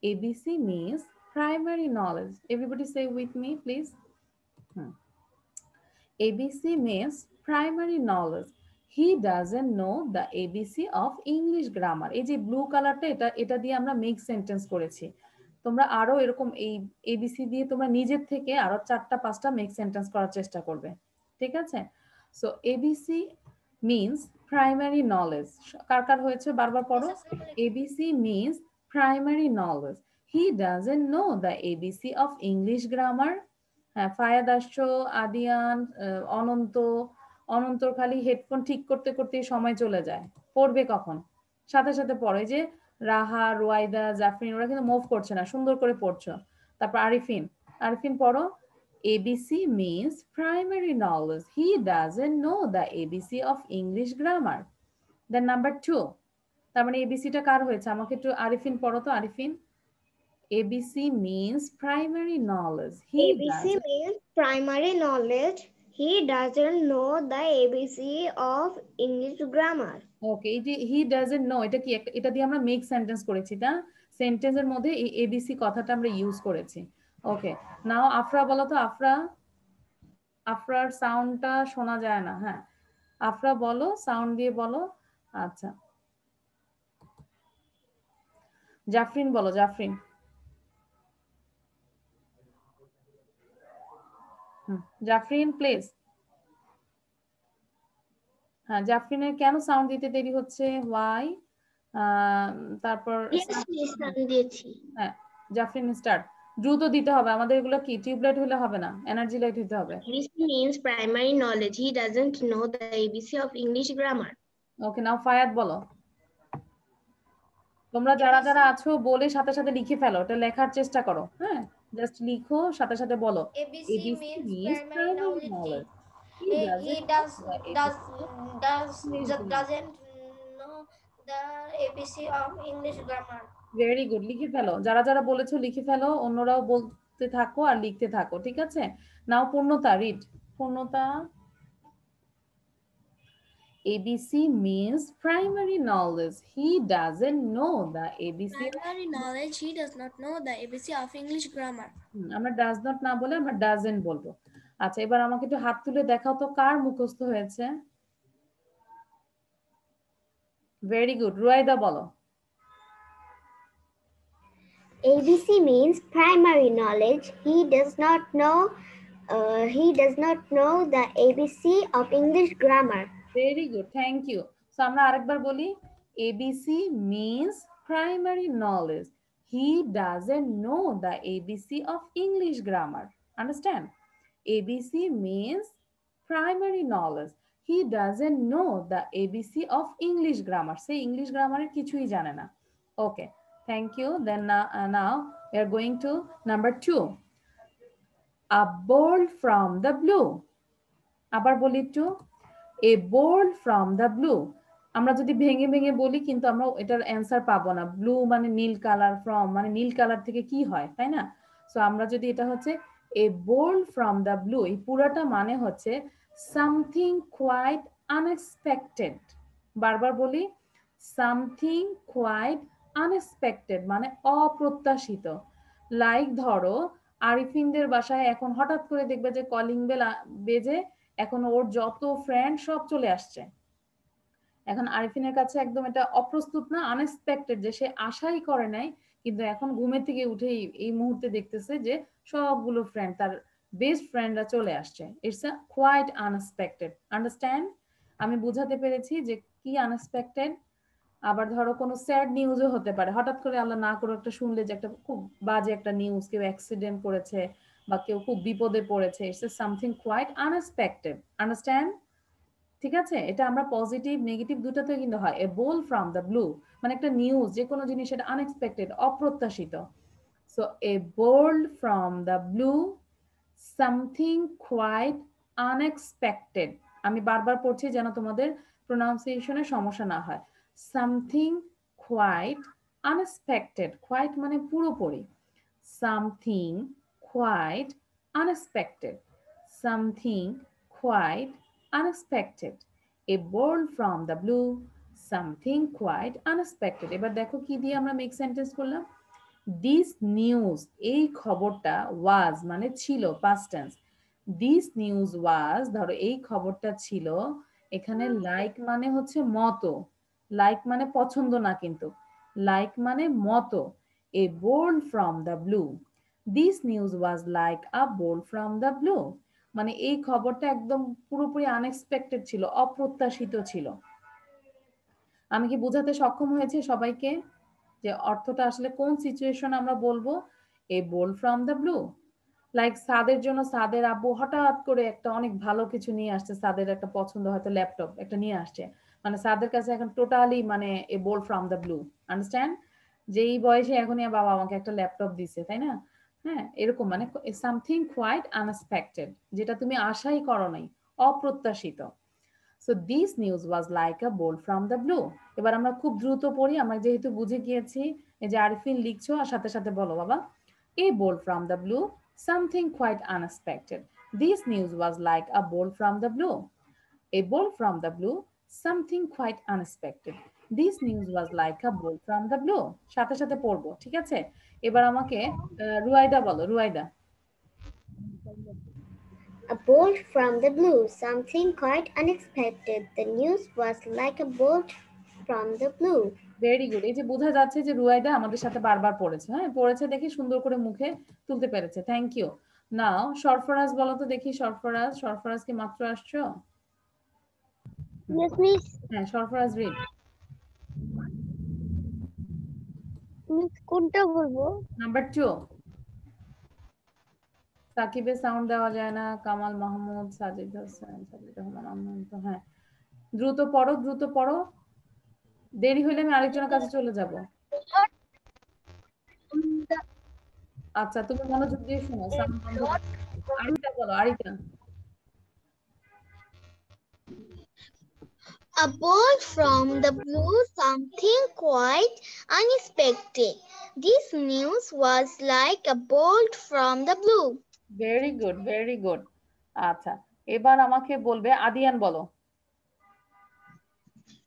ABC means primary knowledge. Everybody say with me, please. ABC means primary knowledge. He doesn't know the ABC of English grammar. এই যে ব্লু কালারটা, এটা দিয়ে আমরা মেক সেন্টেন্স করেছি। তোমরা আরো এরকম এই ABC দিয়ে তোমরা নিজের থেকে আরো 4টা 5টা মেক সেন্টেন্স করার চেষ্টা করবে, ঠিক আছে? So ABC means primary knowledge. কার কার হয়েছে বারবার পড়ো? ABC means primary knowledge. He doesn't know the ABC of English grammar. হ্যাঁ, ফায়াদ আসছো, আদিয়ান, অনন্তর খালি হেডফোন ঠিক করতে করতে সময় চলে যায়। পড়বে কখন? সাথে সাথে পড়ো। এই যে রাহা, রুয়াইদা, জাফরিন, ওরা কিন্তু মুভ করছে না, সুন্দর করে পড়ছো। তারপর আরিফিন পড়ো। ABC means primary knowledge. He doesn't know the ABC of English grammar. Then number 2, তার মানে এবিসিটা কার হয়েছে? আমাকে একটু আরিফিন পড়ো তো, Arifin. ABC means primary knowledge. ABC means primary knowledge. He doesn't know the ABC of English grammar. ওকে, এই যে he doesn't know, এটা কি? এটা দিয়ে আমরা মেক সেন্টেন্স করেছি, না? সেন্টেন্সের মধ্যে এই এবিসি কথাটা আমরা ইউজ করেছি। ওকে, নাও আফরা বলো তো। আফরার সাউন্ডটা শোনা যায় না। হ্যাঁ, আফরা বলো, সাউন্ড দিয়ে বলো। আচ্ছা, জাফরিন বলো, জাফরিন। জাফরিন প্লিজ। হ্যাঁ, জাফরিনের কেন সাউন্ড দিতে দেরি হচ্ছে? ওয়াই? তারপর হ্যাঁ, জাফরিন স্টার্ট। দ্রুত দিতে হবে আমাদের। এগুলো কি টিউবলাইট হলে হবে না, এনার্জি লাইট হতে হবে। ABC means primary knowledge. He doesn't know the ABC of English grammar. ওকে, নাও ফায়াদ বলো। তোমরা যারা যারা আছো বলে সাথে সাথে লিখে ফেলো, এটা লেখার চেষ্টা করো। হ্যাঁ, জাস্ট লিখো, সাথে সাথে বলো। ABC means primary knowledge. He doesn't know the ABC of English grammar. Very good, লিখে ফেলো। যারা যারা বলেছো লিখে ফেলো, অন্যরাও বলতে থাকো আর লিখতে থাকো, ঠিক আছে? নাও পূর্ণতা, রিড। পূর্ণতা। ABC means primary knowledge. He doesn't know the ABC. Primary knowledge. He does not know the ABC of English grammar. আমরা does not না বলে আমরা doesn't বলবো। আচ্ছা, এবার আমাকে একটু হাত তুলে দেখাও তো কার মুখস্থ হয়েছে। ভেরি গুড, রুয়াইদা বলো। ABC means primary knowledge. He does not know the ABC of English grammar. Very good, thank you. So আমরা আরেকবার বলি, ABC means primary knowledge. He doesn't know the ABC of English grammar. Understand? ABC means primary knowledge. He doesn't know the ABC of English grammar. Say English grammar কিছুই জানে না। Okay, thank you. Then now we are going to number 2. A bolt from the blue. আবার বলি একটু, a bolt from the blue. আমরা যদি ভেঙে ভেঙে বলি কিন্তু আমরা এটার অ্যান্সার পাবো না। ব্লু মানে নীল কালার, ফ্রম মানে নীল কালার থেকে কি হয়, তাই না? সো আমরা যদি এটা হচ্ছে a bolt from the blue, এই পুরোটা মানে হচ্ছে something quite unexpected. বারবার বলি, something quite unexpected মানে অপ্রত্যাশিত। লাইক ধরো আরিফিনদের বাসায় এখন হঠাৎ করে দেখবে যে কলিং বেল বেজে এখন ওর যত ফ্রেন্ড সব চলে আসছে। এখন আরিফিনের কাছে একদম এটা অপ্রস্তুত না, আনএক্সপেক্টেড, যে সে আশাই করে নাই, কিন্তু এখন ঘুমের থেকে উঠেই এই মুহূর্তে দেখতেছে যে সবগুলো ফ্রেন্ড, তার বেস্ট ফ্রেন্ডরা চলে আসছে। It's a quite unexpected. Understand? আমি বুঝাতে পেরেছি যে কি আনএক্সপেক্টেড। আবার ধরো কোনো স্যাড নিউজও হতে পারে, হঠাৎ করে আল্লাহ না করে একটা শুনলে যে একটা খুব বাজে একটা নিউজ, কেউ অ্যাক্সিডেন্ট করেছে বা কেউ খুব বিপদে পড়েছে। It's something quite unexpected. Understand? ঠিক আছে? এটা আমরা পজিটিভ নেগেটিভ দুটাতে কিন্তু হয়। A bolt from the blue মানে একটা নিউজ, যে কোনো জিনিস এটা আনএক্সপেক্টেড, অপ্রত্যাশিত। So a bolt from the blue, something quite unexpected. আমি বারবার পড়ছি যেন তোমাদের প্রোনাউন্সিয়েশনের সমস্যা না হয়। সামথিং কোয়াইট আনএক্সপেক্টেড, কোয়াইট মানে পুরোপুরি। Something quite unexpected, something quite unexpected, a bolt from the blue, something quite unexpected. এবার দেখো কি দিয়ে আমরা মেক সেন্টেন্স করলাম। This news, এই খবরটা, was মানে ছিল, past tense. This news was, ধরো এই খবরটা ছিল, এখানে লাইক মানে হচ্ছে মতো, লাইক মানে পছন্দ না কিন্তু, লাইক মানে মতো। A bolt from the blue, this news was like a bolt from the blue, মানে এই খবরটা একদম পুরোপুরি আনএক্সপেক্টেড ছিল, অপ্রত্যাশিত ছিল। আমি কি বোঝাতে সক্ষম হয়েছে সবাইকে যে অর্থটা আসলে কোন সিচুয়েশন আমরা বলবো? এ bolt from the blue. Like সাদের জন্য সাদের আব্বু হঠাৎ করে একটা অনেক ভালো কিছু নিয়ে আসছে, সাদের একটা পছন্দ হয়তো ল্যাপটপ একটা নিয়ে আসছে, মানে সাদের কাছে এখন টোটালি মানে এ bolt from the blue. Understand? যে এই বয়সে এখনই বাবা আমাকে একটা ল্যাপটপ দিছে, তাই না? হ্যাঁ, এরকম মানে সামথিং কোয়াইট আনএক্সপেক্টেড, যেটা তুমি আশাই করো নাই, অপ্রত্যাশিত। So this news was like a bolt from the blue. এবার আমরা খুব দ্রুত পড়ি, আমরা যেহেতু বুঝে গিয়েছি। এই যে আরিফিন লিখছো আর সাথে সাথে বলো বাবা। A bolt from the blue, something quite unexpected. This news was like a bolt from the blue. A bolt from the blue, something quite unexpected. This news was like a bolt from the blue. সাথে সাথে পড়বো, ঠিক আছে? এবার আমাকে রুয়াইদা বলো, রুয়াইদা। A bolt from the blue, something quite unexpected. The news was like a bolt from the blue. Very good. এই যে বোঝা যাচ্ছে যে রুয়াইদা আমাদের সাথে বারবার পড়েছে, হ্যাঁ পড়েছে দেখি সুন্দর করে মুখে তুলতে পেরেছে। Thank you. নাও সরফরাজ বলো তো দেখি, সরফরাজ, সরফরাজ কি মাত্র আসছো? Yes, miss. হ্যাঁ সরফরাজ রিড। মিস কোনটা বলবো? নাম্বার 2। সাকিবের সাউন্ড দেওয়া যায় না। কামাল মাহমুদ, সাজিদ হোসেন, সাজিদ রহমান অনন্ত। হ্যাঁ দ্রুত পড়ো, দ্রুত পড়ো, দেরি হলে আমি আরেকজনের কাছে চলে যাব। আচ্ছা তুমি মনোযোগ দিয়ে শোনো, সাউন্ড বন্ধ। আরিতা বলো, আরিতা। A bolt from the blue, something quite unexpected. This news was like a bolt from the blue. Very good, very good. আচ্ছা এবার আমাকে বলবে আদিয়ান বলো।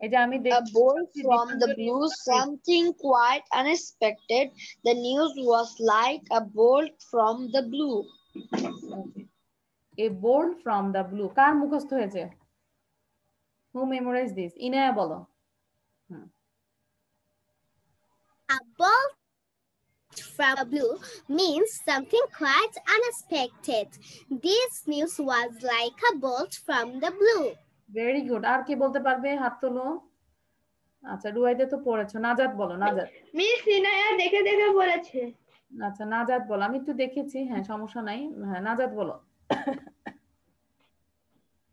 এই যে আমি A bolt from the blue, something quite unexpected. The news was like a bolt from the blue. A bolt from the blue কার মুখস্থ হয়েছে? Who memorized this? ইনায়া বলো। A bolt from the blue means something quite unexpected. This news was like a bolt from the blue. Very good. আর কে বলতে পারবে? হাত তোলো। আচ্ছা রুয়াইদা তো পড়েছো। নাজাত বলো, নাজাত। মিস ইনায়া দেখে দেখে বলেছে। আচ্ছা নাজাত বলো। আমি একটু দেখেছি, হ্যাঁ সমস্যা নাই। হ্যাঁ নাজাত বলো।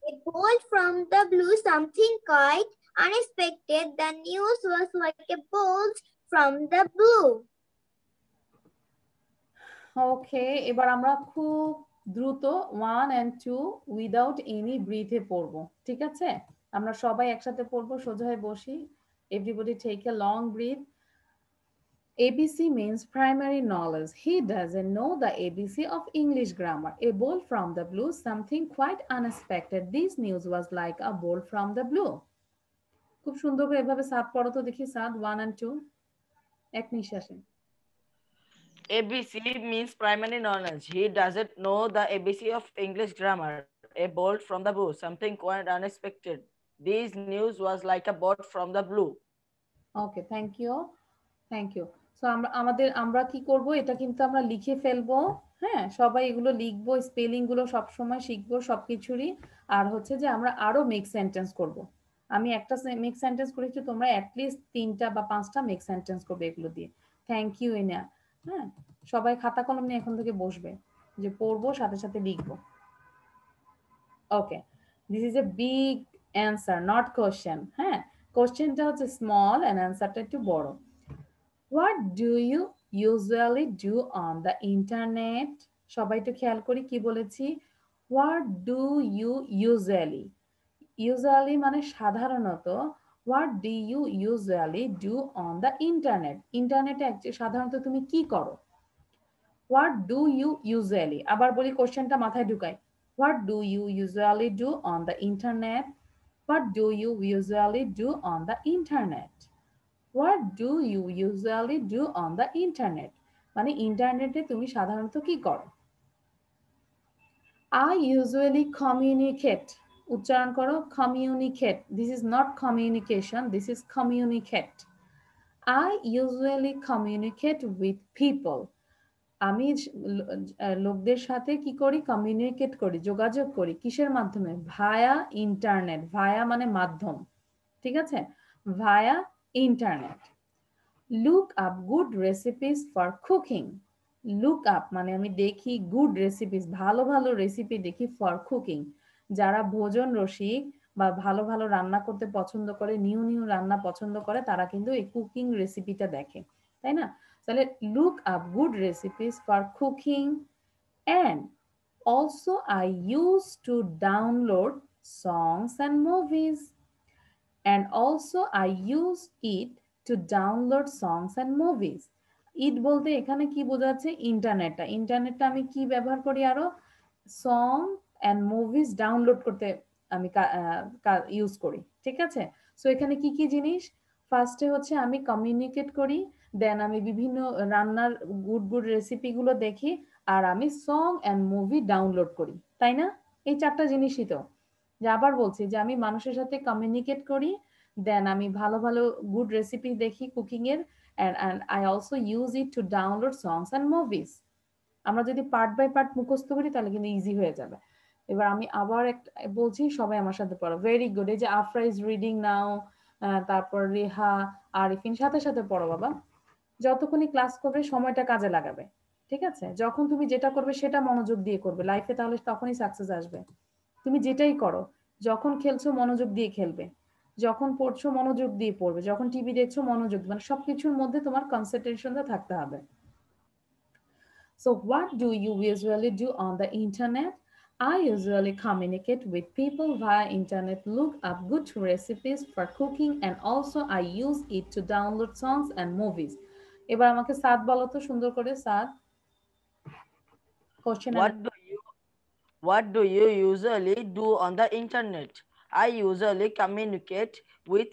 It pulled from the blue something quite unexpected. The news was like a bolt from the blue. ওকে, এবার আমরা খুব দ্রুত 1 and 2 উইদাউট এনি ব্রিথে পড়বো, ঠিক আছে? আমরা সবাই একসাথে পড়বো, সোজা হয়ে বসি। Everybody take a long breath. ABC means primary knowledge. He doesn't know the ABC of English grammar. A bolt from the blue, something quite unexpected. This news was like a bolt from the blue. খুব সুন্দর করে এভাবে সাদ পড়ো তো দেখি, সাদ 1 and 2 এক নিঃশ্বাসে। ABC means primary knowledge. He doesn't know the ABC of English grammar. A bolt from the blue, something quite unexpected. This news was like a bolt from the blue. Okay, thank you, thank you. So আমরা কি করব, এটা কিন্তু আমরা লিখে ফেলবো। হ্যাঁ, সবাই এগুলো লিখবো, স্পেলিং গুলো সবসময় শিখবো সবকিছুরই। আর হচ্ছে যে আমরা আরো মেক সেন্টেন্স করব। আমি একটা মেক সেন্টেন্স করেছি, তোমরা অ্যাটলিস্ট 3টা বা 5টা মেক সেন্টেন্স করবে এগুলো দিয়ে। থ্যাংক ইউ এনা। হ্যাঁ, সবাই খাতা কলম নিয়ে এখন থেকে বসবে, যে পড়বো সাথে সাথে লিখবো। Okay, this is a big answer, not question. হ্যাঁ, কোশ্চেনটা হচ্ছে স্মল এন্ড অ্যান্সারটা একটু বড়। What do you usually do on the internet? সবাই একটু খেয়াল করি কি বলেছি। What do you usually? Usually মানে সাধারণত। What do you usually do on the internet? ইন্টারনেটে সাধারণত তুমি কি করো? What do you usually? আবার বলি, কোশ্চেনটা মাথায় ঢুকাই। What do you usually do on the internet? What do you usually do on the internet? What do you usually do on the internet? মানে ইন্টারনেটে তুমি সাধারণত কি করো? I usually communicate. উচ্চারণ করো, communicate. This is not communication, this is communicate. I usually communicate with people. আমি লোকদের সাথে কি করি? কমিউনিকেট করি, যোগাযোগ করি। কিসের মাধ্যমে? ভায়া ইন্টারনেট। ভায়া মানে মাধ্যম, ঠিক আছে? ভায়া internet. Look up good recipes for cooking. Look up মানে আমি দেখি, good recipes ভালো ভালো রেসিপি দেখি, for cooking যারা ভোজন রসিক বা ভালো ভালো রান্না করতে পছন্দ করে, নিউ নিউ রান্না পছন্দ করে, তারা কিন্তু এই কুকিং রেসিপিটা দেখে, তাই না? তাহলে look up good recipes for cooking, and also I used to download songs and movies. And also I use it to download songs and movies. It বলতে এখানে কি বোঝাচ্ছে? ইন্টারনেটটা। ইন্টারনেটটা আমি কি ব্যবহার করি? আরো সং এন্ড মুভিজ ডাউনলোড করতে আমি ইউজ করি, ঠিক আছে? সো এখানে কি কি জিনিস? ফার্স্টে হচ্ছে আমি কমিউনিকেট করি, দেন আমি বিভিন্ন রান্নার গুড গুড রেসিপি গুলো দেখি, আর আমি সং এন্ড মুভি ডাউনলোড করি, তাই না? এই 4টা জিনিসই তো। যে আবার বলছি যে আমি মানুষের সাথে কমিউনিকেট করি, দেন আমি ভালো ভালো গুড রেসিপি দেখি কুকিং এর, and I also use it to download songs and movies. আমরা যদি পার্ট বাই পার্ট মুখস্থ করি তাহলে কিন্তু ইজি হয়ে যাবে। এবার আমি আবার একটা বলছি, সবাই আমার সাথে পড়ো। Very good. এই যে আফরা ইজ রিডিং নাও, তারপর রেহা, আরিফিন, সাথে সাথে পড়ো বাবা। যতক্ষণই ক্লাস করবে সময়টা কাজে লাগাবে, ঠিক আছে? যখন তুমি যেটা করবে সেটা মনোযোগ দিয়ে করবে লাইফে, তাহলে তখনই সাকসেস আসবে। তুমি যেটাই করো, যখন খেলছো মনোযোগ দিয়ে খেলবে, যখন পড়ছো মনোযোগ দিয়ে পড়বে, যখন টিভি দেখছো মনোযোগ, মানে সবকিছুর মধ্যে তোমার কনসেন্ট্রেশনটা থাকতে হবে। So what do you usually do on the internet? I usually communicate with people via internet, look up good recipes for cooking, and also I use it to download songs and movies. এবার আমাকে সাদ বলো তো সুন্দর করে, Saad. Question What do you usually do on the internet? I usually communicate with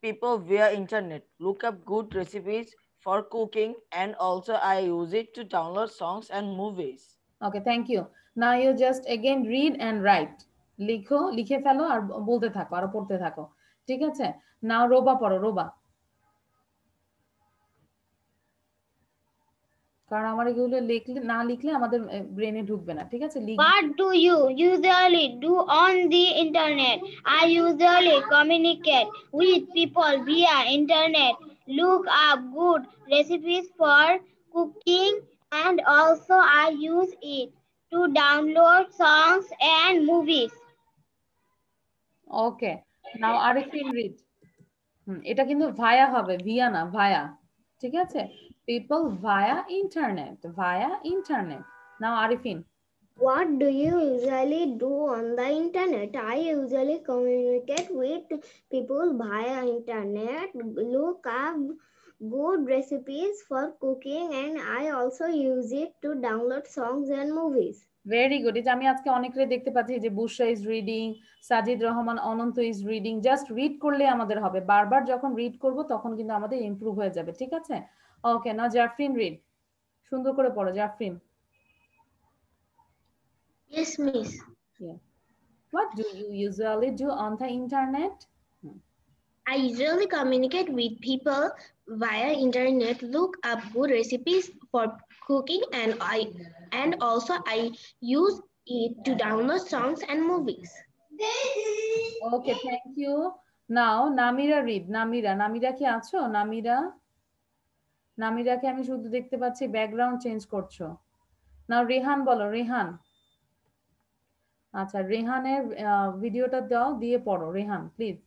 people via internet, look up good recipes for cooking, and also I use it to download songs and movies. Okay, thank you. Now you just again read and write. লিখো, লিখে ফেলো আর বলতে থাকো আর পড়তে থাকো, ঠিক আছে? নাও রোবা পড়ো, রোবা। কারণ আমার এগুলো লিখলে না লিখলে আমাদের ব্রেনে ঢুকবে না, ঠিক আছে? What do you usually do on the internet? I usually communicate with people via internet, look up good recipes for cooking, and also I use it to download songs and movies. Okay. Now Arifin read. এটা কিন্তু ভায়া হবে, Villa না, ভায়া। ঠিক আছে? People via internet, via internet. Now Arifin. What do you usually do on the internet? I usually communicate with people via internet, look up good recipes for cooking, and I also use it to download songs and movies. Very good. এটা আমি আজকে অনেকরে দেখতে পাচ্ছি যে Bushra is reading, Sajid Rahman Ananta is reading. Just read করলে আমাদের হবে, বারবার যখন রিড করব তখন কিন্তু আমাদের ইমপ্রুভ হয়ে যাবে। ঠিক আছে? ওকে, না জাফরিন রিড। সুন্দর করে পড়ো Jafrin. Yes, miss. Yeah. What do you usually do on the internet? I usually communicate with people via internet, look up good recipes for cooking, and also I use it to download songs and movies. Okay, thank you. Now Namira read. Namira কি আছো? নামিরাকে আমি শুধু দেখতে পাচ্ছি background change করছো। নাও রেহান বলো, রেহান। আচ্ছা, রেহানের ভিডিওটা দাও, দিয়ে পড়ো Rehan please.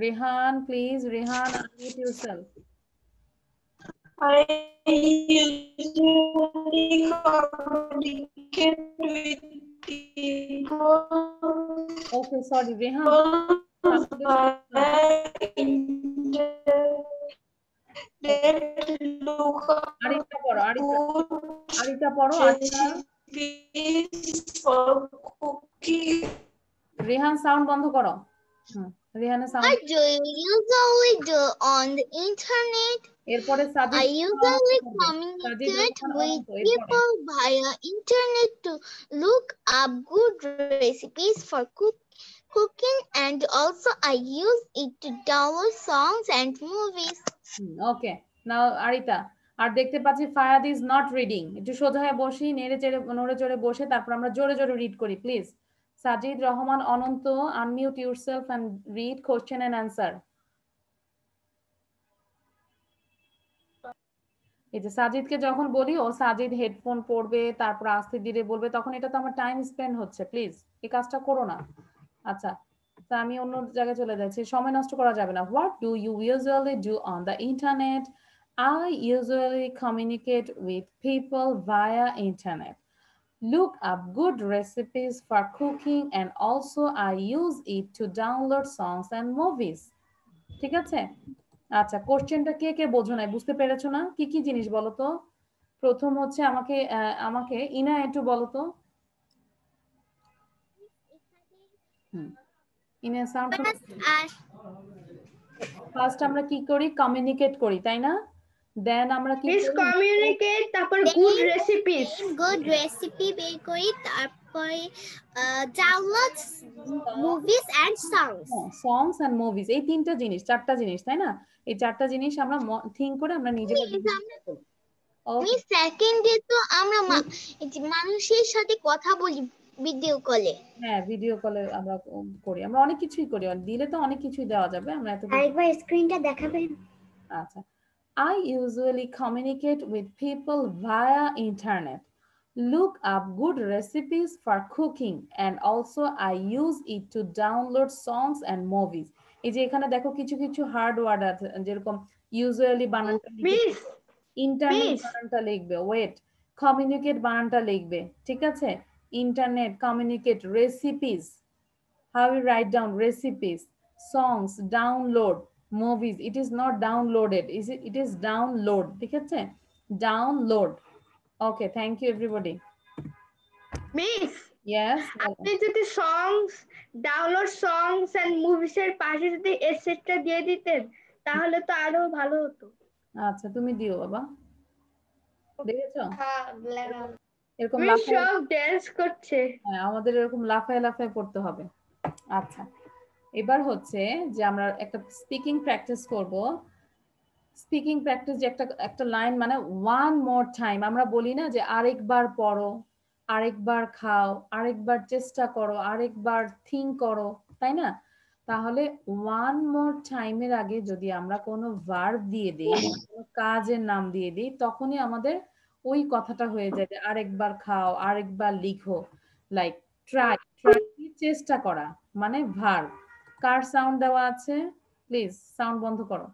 Rehan, please, Rehan, unmute yourself. I usually communicate with people. Okay, sorry, Rehan. আরেকটা পড়ো, আরেকটা পড়ো। রেহান সাউন্ড বন্ধ করো। What do you usually do on the internet? I usually communicate with people via internet to look up good recipes for cooking, and also I use it to download songs and movies. Okay, now Arita. আর দেখতে পাচ্ছি Fayad is not reading. একটু সোজা হয়ে বসি, নড়ে চড়ে বসে তারপর আমরা জোরে জোরে রিড করি please. Sajid Rahman Ananta, unmute yourself and read question and answer. এই যে সাজিদকে যখন বলি ও সাজিদ হেডফোন পরবে, তারপর আস্তে ধীরে বলবে, তখন এটা তো আমার টাইম স্পেন্ড হচ্ছে। প্লিজ এই কাজটা করো না। আচ্ছা, তা আমি অন্য জায়গায় চলে যাচ্ছি, সময় নষ্ট করা যাবে না। What do you usually do on the internet? I usually communicate with people via internet. Look up good recipes for cooking, and also I use it to download songs and movies. ঠিক আছে? আচ্ছা, কোশ্চেনটা কে কে বোঝো নাই, বুঝতে পেরেছো না? কি কি জিনিস বলো তো? প্রথম হচ্ছে আমাকে ইনা একটু বলো তো। ইনা সাউন্ড ফার্স্ট আমরা কি করি? কমিউনিকেট করি, তাই না? দেন আমরা কি করি? কমিউনিকেট, তারপর গুড রেসিপিস, গুড রেসিপি বের করি, তারপরে download movies and songs and movies. এই তিনটা জিনিস, চারটা জিনিস, তাই না? এই চারটা জিনিস আমরা থিংক করে আমরা নিজেরা সেকেন্ডে তো আমরা মানুষের সাথে কথা বলি ভিডিও কলে। হ্যাঁ, ভিডিও কলে আমরা করি, আমরা অনেক কিছুই করি, দিলে তো অনেক কিছুই দেওয়া যাবে। আমরা এত আরেকবার স্ক্রিনটা দেখাবেন? আচ্ছা, I usually communicate with people via internet, look up good recipes for cooking, and also I use it to download songs and movies. এই যে এখানে দেখো কিছু কিছু হার্ড ওয়ার্ড আছে, যেরকম ইউজুয়ালি বানানটা লিখবে, ইন্টারনেট বানানটা লিখবে, ওয়েট, কমিউনিকেট বানানটা লিখবে। ঠিক আছে? Internet, communicate, recipes, how we write down recipes, songs, download, movies. It is not downloaded, it is download. ঠিক আছে? Download. Okay, thank you everybody. Miss, Yes, আপনি যদি songs, download songs and movies এর পাশে যদি এসেটটা দিয়ে দিতেন তাহলে তো আরো ভালো হতো। আচ্ছা, তুমি দিও বাবা। দেখেছো? এরকম সব ড্যান্স করছে। হ্যাঁ, আমাদের এরকম লাফায় লাফায় পড়তে হবে। আচ্ছা, এবার হচ্ছে যে আমরা একটা স্পিকিং প্র্যাকটিস করব। স্পিকিং প্র্যাকটিস যে একটা লাইন মানে ওয়ান মোর টাইম, আমরা বলি না যে আরেকবার পড়ো, আরেকবার খাও, আরেকবার চেষ্টা করো, আরেকবার থিঙ্ক করো, তাই না? তো তাহলে ওয়ান মোর টাইমের আগে যদি আমরা কোনো ভার্ব দিয়ে দিই, কোনো কাজের নাম দিয়ে দিই, তখনই আমাদের ওই কথাটা হয়ে যায় যে আরেকবার খাও, আরেকবার লিখো। লাইক ট্রাই, ট্রাই চেষ্টা করা মানে ভার্ব। কার সাউন্ড দেওয়া আছে? প্লিজ সাউন্ড বন্ধ করো।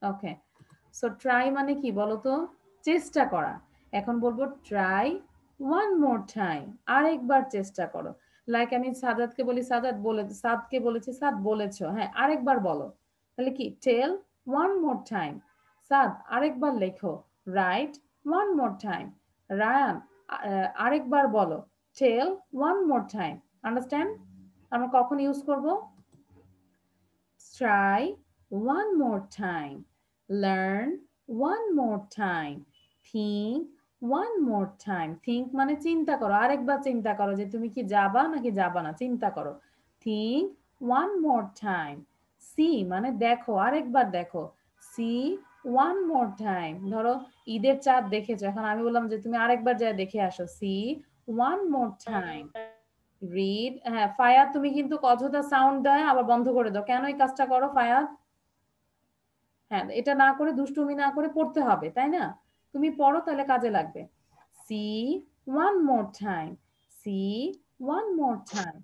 ওকে, সো ট্রাই মানে কি বলো তো? চেষ্টা করা। এখন বলবো ট্রাই ওয়ান মোর টাইম, আরেকবার চেষ্টা করো। লাইক আমি সাদাতকে বলি সাদাত বলে, সাদকে বলেছি সাদ বলেছো, হ্যাঁ আরেকবার বলো। তাহলে কি টেল ওয়ান মোর টাইম, সাদ আরেকবার লেখো। Write one more time, Rayan আরেকবার বলো। Tell one more time. Understand? আমরা কখন ইউজ করব? Try one more time. Learn one more time. Think one more time. Think মানে চিন্তা করো, আরেকবার চিন্তা করো যে তুমি কি যাবা নাকি যাবা না, চিন্তা করো। Think one more time. See মানে দেখো, আরেকবার দেখো। See one more time. ধরো ঈদের চাঁদ দেখেছো, এখন আমি বললাম যে তুমি আরেকবার যা দেখে আসো। See one more time. Read, হ্যাঁ ফায়াদ তুমি কিন্তু অযথা সাউন্ড দেয় আবার বন্ধ করে দাও, কেন এই কাজটা করো ফায়াদ? হ্যাঁ এটা না করে, দুষ্টুমি না করে পড়তে হবে, তাই না? তুমি পড়ো তাহলে কাজে লাগবে। See one more time, see one more time,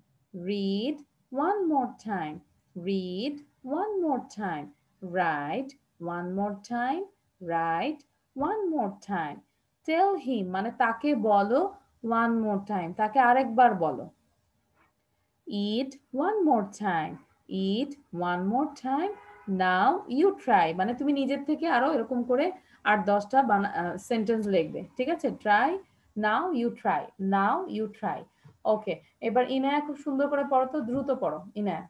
read one more time, read one more time, write one more time, write one more time, tell him মানে তাকে বলো ওয়ান মোর টাইম, তাকে আরেকবার বলো। Eat one more time. Eat one more time. Now you try. মানে তুমি নিজের থেকে আরো এরকম করে 8-10টা সেন্টেন্স লিখবে, ঠিক আছে? Try. Now you try. Now you try. ওকে, এবার ইনায়া খুব সুন্দর করে পড়ো তো, দ্রুত পড়ো Inaya.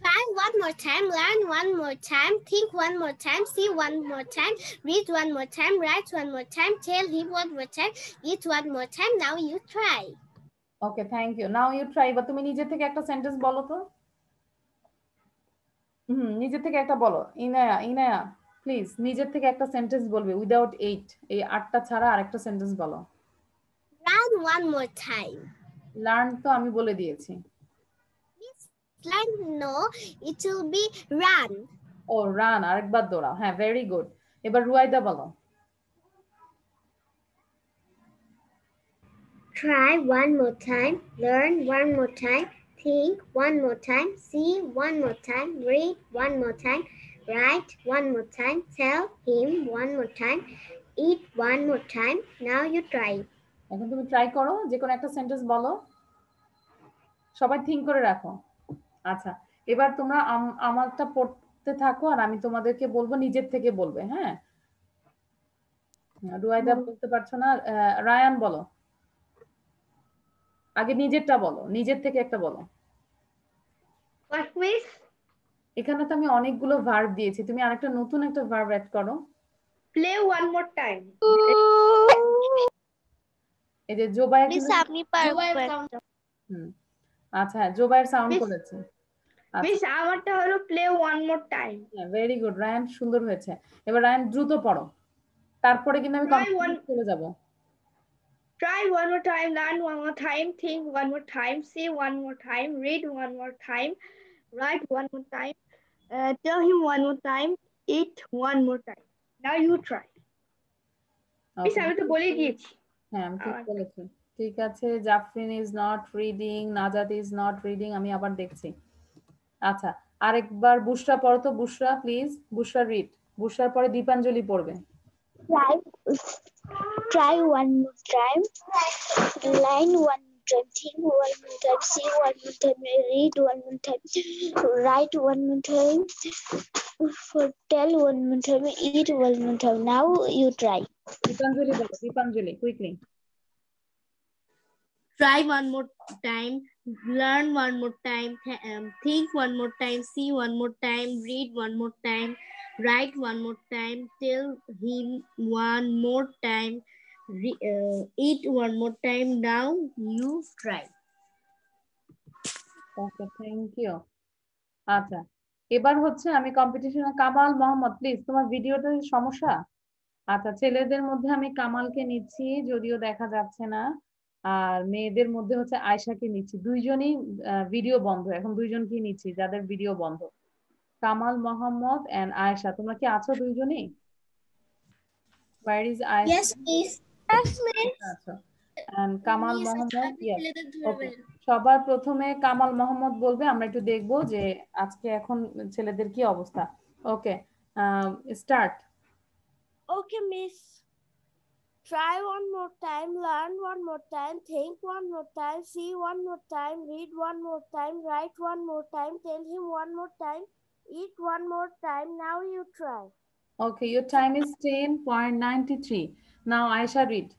Try one more time, learn one more time, think one more time, see one more time, read one more time, write one more time, tell him one more time, eat one more time. Now you try. Okay, thank you. Now you try. বা তুমি নিজে থেকে একটা sentence বলো তো। নিজে থেকে একটা বলো। ইনায়া, ইনায়া প্লিজ নিজের থেকে একটা সেন্টেন্স বলবে উইদাউট 8, এই 8টা ছাড়া আরেকটা সেন্টেন্স বলো। Learn one more time. Learn তো আমি বলে দিয়েছি। Learn, no, it will be run. ও রান, আরেকবার দৌড়াও। হ্যাঁ ভেরি গুড। এবার রুয়াইদা বলো। Try one more time, learn one more time, think one more time, see one more time, read one more time, write one more time, tell him one more time, eat one more time. Now you try. এখন তুমি try করো, যে কোনো একটা sentence বলো, সবাই think করে রাখো। আচ্ছা, এবার তোমরা আমারটা পড়তে থাকো আর আমি তোমাদেরকে বলবো, নিজের থেকে বলবে। হ্যাঁ, রুয়াইদা বলতে পারছো না, রায়ান বলো। আগে নিজেরটা বলো, নিজের থেকে একটা বলো। What miss? এখানে তো আমি অনেকগুলো ভার্ব দিয়েছি, তুমি আরেকটা নতুন একটা ভার্ব অ্যাড করো। Play one more time. এই যে জোবায়ের Miss, আপনি পারবেন। আচ্ছা জোবায়ের সাউন্ড করেছে। মিস আমারটা হলো play one more time. Very good Rayan, সুন্দর হয়েছে। এবার রায়ান দ্রুত পড়ো, তারপরে কিন্তু আমি চলে যাব। Try one more time, learn one more time, think one more time, see one more time, read one more time, write one more time, tell him one more time, eat one more time. Now you try. Miss আমি তো বলেই দিয়েছি। হ্যাঁ আমি ঠিক বলেছি। ঠিক আছে, জাফরিন ইজ নট রিডিং, নাজাত ইজ নট রিডিং, আমি আবার দেখছি। আচ্ছা আরেকবার বুশরা পড়ো তো, বুশরা প্লিজ, বুশরা রিড। বুশরার পরে দীপাঞ্জলি পড়বে। Try one more time, learn one more time, think one more time, see one more time, read one more time, write one more time, tell one more time, eat one more time. Now you try. Dipanjali বলো, Dipanjali quickly. Try one more time, learn one more time, think one more time, see one more time, read one more time, write one more time, tell him one more time, eat one more time. Now you try. Okay, thank you. আচ্ছা এবার হচ্ছে আমি কম্পিটিশনে Kamal Mohammad, please তোমার ভিডিওতে সমস্যা। আচ্ছা ছেলেদের মধ্যে আমি কামালকে নিচ্ছি, যদিও দেখা যাচ্ছে না। আর মেয়েদের মধ্যে হচ্ছে আয়েশাকে নিচ্ছি, দুইজনই ভিডিও বন্ধ, এখন দুইজনকেই নিচ্ছি যাদের ভিডিও বন্ধ, কামাল মোহাম্মদ এন্ড আয়েশা। তোমরা কি আছো দুইজনেই? Where is Ayesha? Yes, please. Yes, miss. আচ্ছা, and Kamal Miss, Mohammad, yes, ছেলেদের ওকে। ধরবেন। সবার প্রথমে কামাল মোহাম্মদ বলবে, আমরা একটু দেখবো যে আজকে এখন ছেলেদের কি অবস্থা। ওকে, start. Okay, miss. Try one more time, learn one more time, think one more time, see one more time, read one more time, write one more time, tell him one more time, eat one more time. Now you try. Okay, your time is 10.93. Now Aisha, read.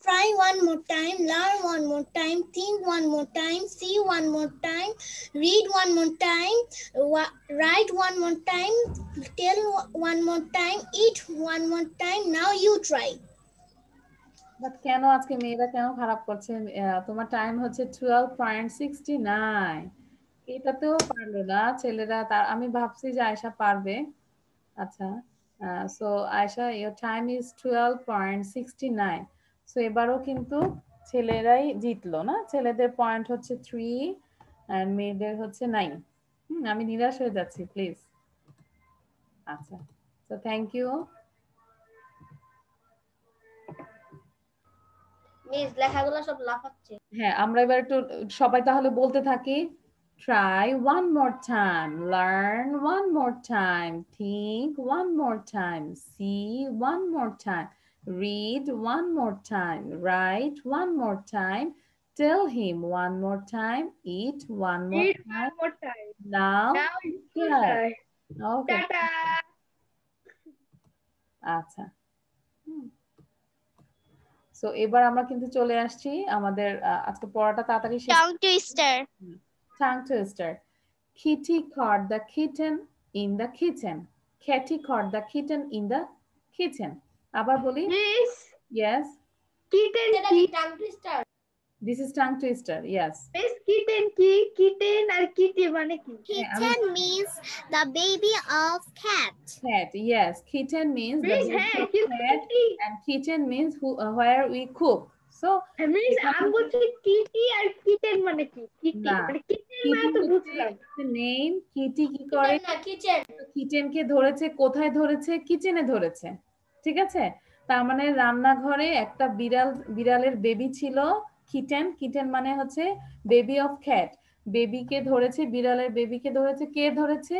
Try one more time, learn one more time, think one more time, see one more time, read one more time, write one more time, tell one more time, eat one more time. Now you try. But কেন আজকে মেয়েরা কেন খারাপ করছে? তোমার time হচ্ছে 12.69, এটাতেও পারলো না ছেলেরা। তার আমি ভাবছি যে আয়েশা পারবে। আচ্ছা, so Ayesha, your time is 12.69. So এবারও কিন্তু ছেলেরাই জিতলো না, ছেলেদের পয়েন্ট হচ্ছে 3 আর মেয়েদের হচ্ছে 9। আমি নিরাশ হয়ে যাচ্ছি, প্লিজ। আচ্ছা, সো থ্যাংক ইউ। মিস লেখাগুলো সব লাফাচ্ছে। হ্যাঁ, আমরা এবার একটু সবাই তাহলে বলতে থাকি। Try one more time, learn one more time, think one more time, see one more time, read one more time, write one more time, tell him one more time, eat one more Eat time. one more time. Now you try. try. Okay. Ta-ta. আচ্ছা, so এবার আমরা কিন্তু চলে আসছি আমাদের আজকে পড়াটা তাড়াতাড়ি শেষ। Tongue twister. Tongue twister. Kitty caught the kitten in the kitchen. Kitty caught the kitten in the kitchen. আবার বলি। Miss. Yes. Kitten কি? Tongue twister. This is tongue twister. Yes. Miss, kitten কি? Kitten আর kitty মানে কি? Kitten means the baby of cat. Cat. Yes. Kitten means the Miss, baby of কিন্তু cat, and kitchen means where we cook. So Miss, আমি বলছি kitty আর kitten মানে কি? Kitty না, মানে kitten মানে তো বুঝলাম। নেম কিটি কি করে? কিচেন কে ধরেছে, কোথায় ধরেছে? কিচেনে ধরেছে। ঠিক আছে, তার মানে রান্নাঘরে একটা বিড়ালের বেবি ছিল, কিটেন। কিটেন মানে হচ্ছে বেবি অফ ক্যাট। বেবিকে ধরেছে, বিড়ালের বেবিকে ধরেছে, কে ধরেছে?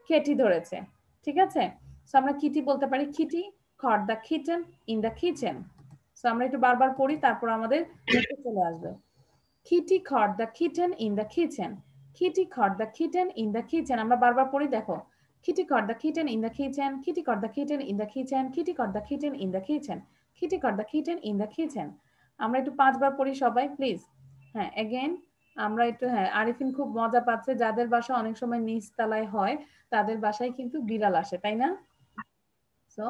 কেটি ধরেছে। ঠিক আছে, সো আমরা কিটি বলতে পারি। Kitty caught the kitten in the kitchen. So আমরা একটু বারবার পড়ি, তারপর আমাদের চলে আসবে। Kitty caught the kitten in the kitchen. Kitty caught the kitten in the kitchen. আমরা বারবার পড়ি, দেখো। Kitty caught the kitten in the kitchen. Kitty caught the kitten in the kitchen. Kitty caught the kitten in the kitchen. Kitty caught the kitten in the kitchen. আমরা একটু 5 বার পড়ি সবাই, please. হ্যাঁ, again আমরা একটু, হ্যাঁ, আরিফিন খুব মজা পাচ্ছে। যাদের বাসা অনেক সময় নিচতলায় হয় তাদের বাসায় কিন্তু বিড়াল আসে, তাই না? So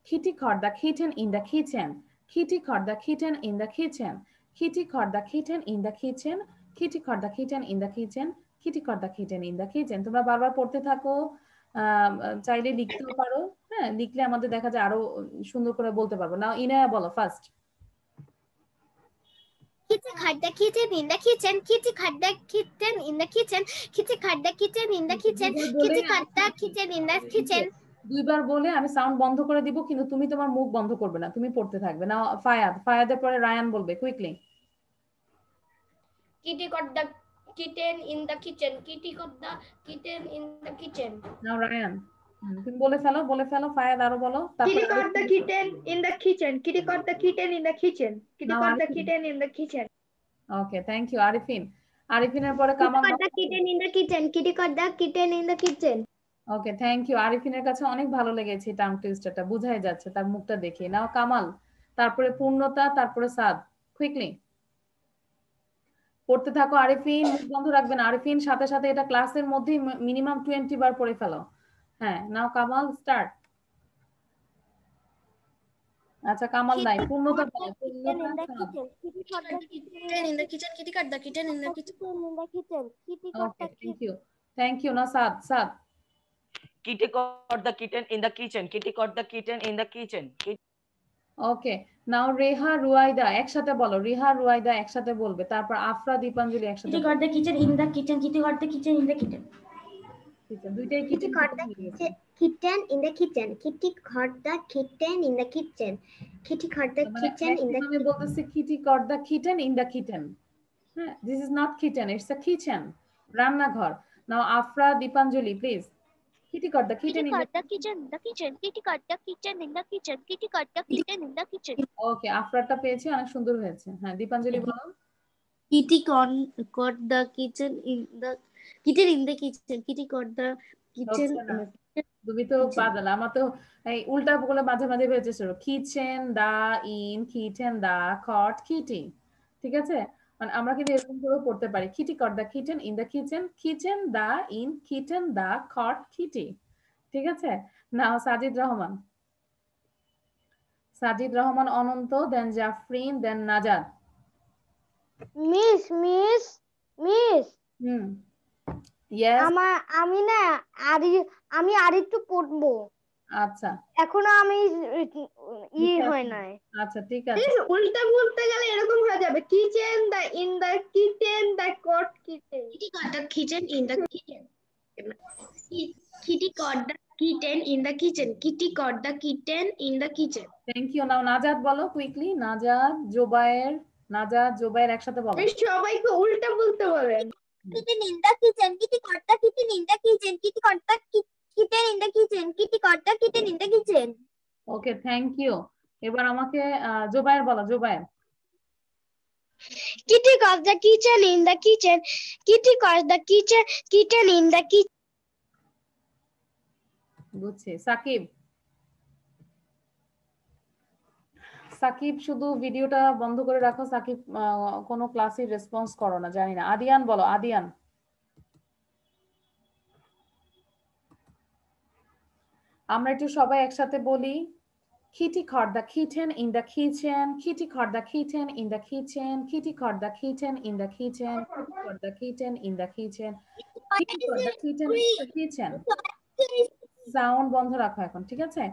Kitty caught the kitten in the kitchen. Kitty caught the kitten in the kitchen. Kitty caught the kitten in the kitchen. Kitty caught the kitten in the kitchen. Kitty caught the kitten in the kitchen. তোমরা বারবার পড়তে থাকো, চাইলে লিখতেও পারো। হ্যাঁ, লিখলে আমাদের দেখা যায় আরো সুন্দর করে বলতে পারবো। নাও ইনায়া বলো first. Kitty caught the kitten in the kitchen. Kitty caught the kitten in the kitchen. Kitty caught the kitten in the kitchen. Kitty caught the kitten in the kitchen. দুইবার বলে আমি সাউন্ড বন্ধ করে দিব, কিন্তু তুমি তোমার মুখ বন্ধ করবে না, তুমি পড়তে থাকবে। নাও ফায়াদের পরে রায়ান বলবে, quickly. Kitty caught the kitten in the kitchen. Kitty caught the kitten in the kitchen. Now Rayan, তুমি বলে ফেলো। ফায়াদ আরো বলো। Kitty caught the kitten in the kitchen. Kitty caught the kitten in the kitchen. Kitty caught the kitten in the kitchen. Okay, thank you. আরিফিনের পরে Kamal. Kitty caught the kitten in the kitchen. Kitty caught the kitten in the kitchen. Okay, thank you. আরিফিনের কাছে অনেক ভালো লেগেছে tongue টুইস্টারটা, বুঝাই যাচ্ছে তার মুখটা দেখে। নাও কামাল, তারপরে পূর্ণতা, তারপরে সাদ। কুইকলি পড়তে থাকো। আরিফিন মুখ বন্ধ রাখবেন। আরিফিন সাথে সাথে এটা ক্লাসের মধ্যে মিনিমাম 20 বার পড়ে ফেলো। হ্যাঁ, নাও কামাল স্টার্ট। আচ্ছা, কামাল নাই, পূর্ণতা বলো। Kitty caught the kitten in the kitchen. Kitty caught the kitten in the kitchen. Kitty caught the kitten. Thank you. Now Saad. Kitty caught the kitten in the kitchen. Kitty caught the kitten in the kitchen. Okay, now Reha Ruaida একসাথে বলো, Rhea Ruaida একসাথে বলবে, তারপর আফরা দীপাঞ্জলি একসাথে। Kitty got the kitchen in the kitchen. Kitty got the kitchen in the kitchen. দুইটাই Kitty got the kitten in the kitchen. Kitty got the kitten in the kitchen. Kitty got the kitchen in the আমি বলতেছি kitty got the kitten in the kitchen. হ্যাঁ, this is not kitchen, it's a kitchen, রান্নাঘর। Now Afra Dipanjali please. Kitty got the kitten in the kitchen. The kitchen. Kitty got the kitchen in the kitchen. Kitty got the kitten in the kitchen. ওকে, আফরাটা পেয়েছি, অনেক সুন্দর হয়েছে। হ্যাঁ, দীপাঞ্জলি বলো। Kitty got the kitchen in the kitchen. Kitty got the kitchen in the তুমি তো পাগল, আমার তো এই উল্টা বলে মাঝে মাঝে হয়েছে শুরু। Kitchen the in, kitchen the got kitty. ঠিক আছে, মানে আমরা কিন্তু এরকম করে পড়তে পারি, kitty got the kitchen in the kitchen, kitchen the in, kitchen the got kitty. ঠিক আছে, নাও সাজিদ রহমান। সাজিদ রহমান অনন্ত, দেন জাফরিন, দেন নাজাদ। মিস ইয়েস, আমি আরেকটু পড়বো। আচ্ছা, এখনো আমি হয় নাই। আচ্ছা ঠিক আছে, উল্টা বলতে গেলে এরকম হয়ে যাবে, kitchen the in the kitchen the got kitchen. Kitty got the kitchen in the kitchen. Kitty got the kitten in the kitchen. Kitty got the kitten in the kitchen. Thank you. Now Najad বলো quickly, নাজাদ জোবায়ের একসাথে বলো। সবাইকে উল্টা বলতে বলেন। Kitten in the kitchen. Kitty got the kitten in the kitchen. Kitty got the kitten in the kitchen. Kitty got the kitten in the kitchen. Okay, thank you. এবার আমাকে জোবায়ের বলো, Zobayer. Kitty got the kitchen in the kitchen. Kitty got the kitten in the kitchen. বুঝছি। সাকিব, সাকিব শুধু ভিডিওটা বন্ধ করে রাখো। সাকিব কোনো ক্লাসে রেসপন্স করো না, জানি না। আদিয়ান বলো, আদিয়ান। আমরা একটু সবাই একসাথে বলি, Kitty caught the kitten in the kitchen. Kitty caught the kitten in the kitchen. Kitty caught the kitten in the kitchen. Kitty caught the kitten in the kitchen. Kitty caught the kitten in the kitchen. Sound বন্ধ রাখো এখন, ঠিক আছে?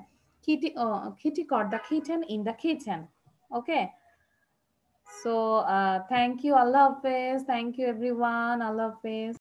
Kitty caught the kitten in the kitchen. Okay. So thank you, Allah Hafiz. Thank you everyone. Allah Hafiz.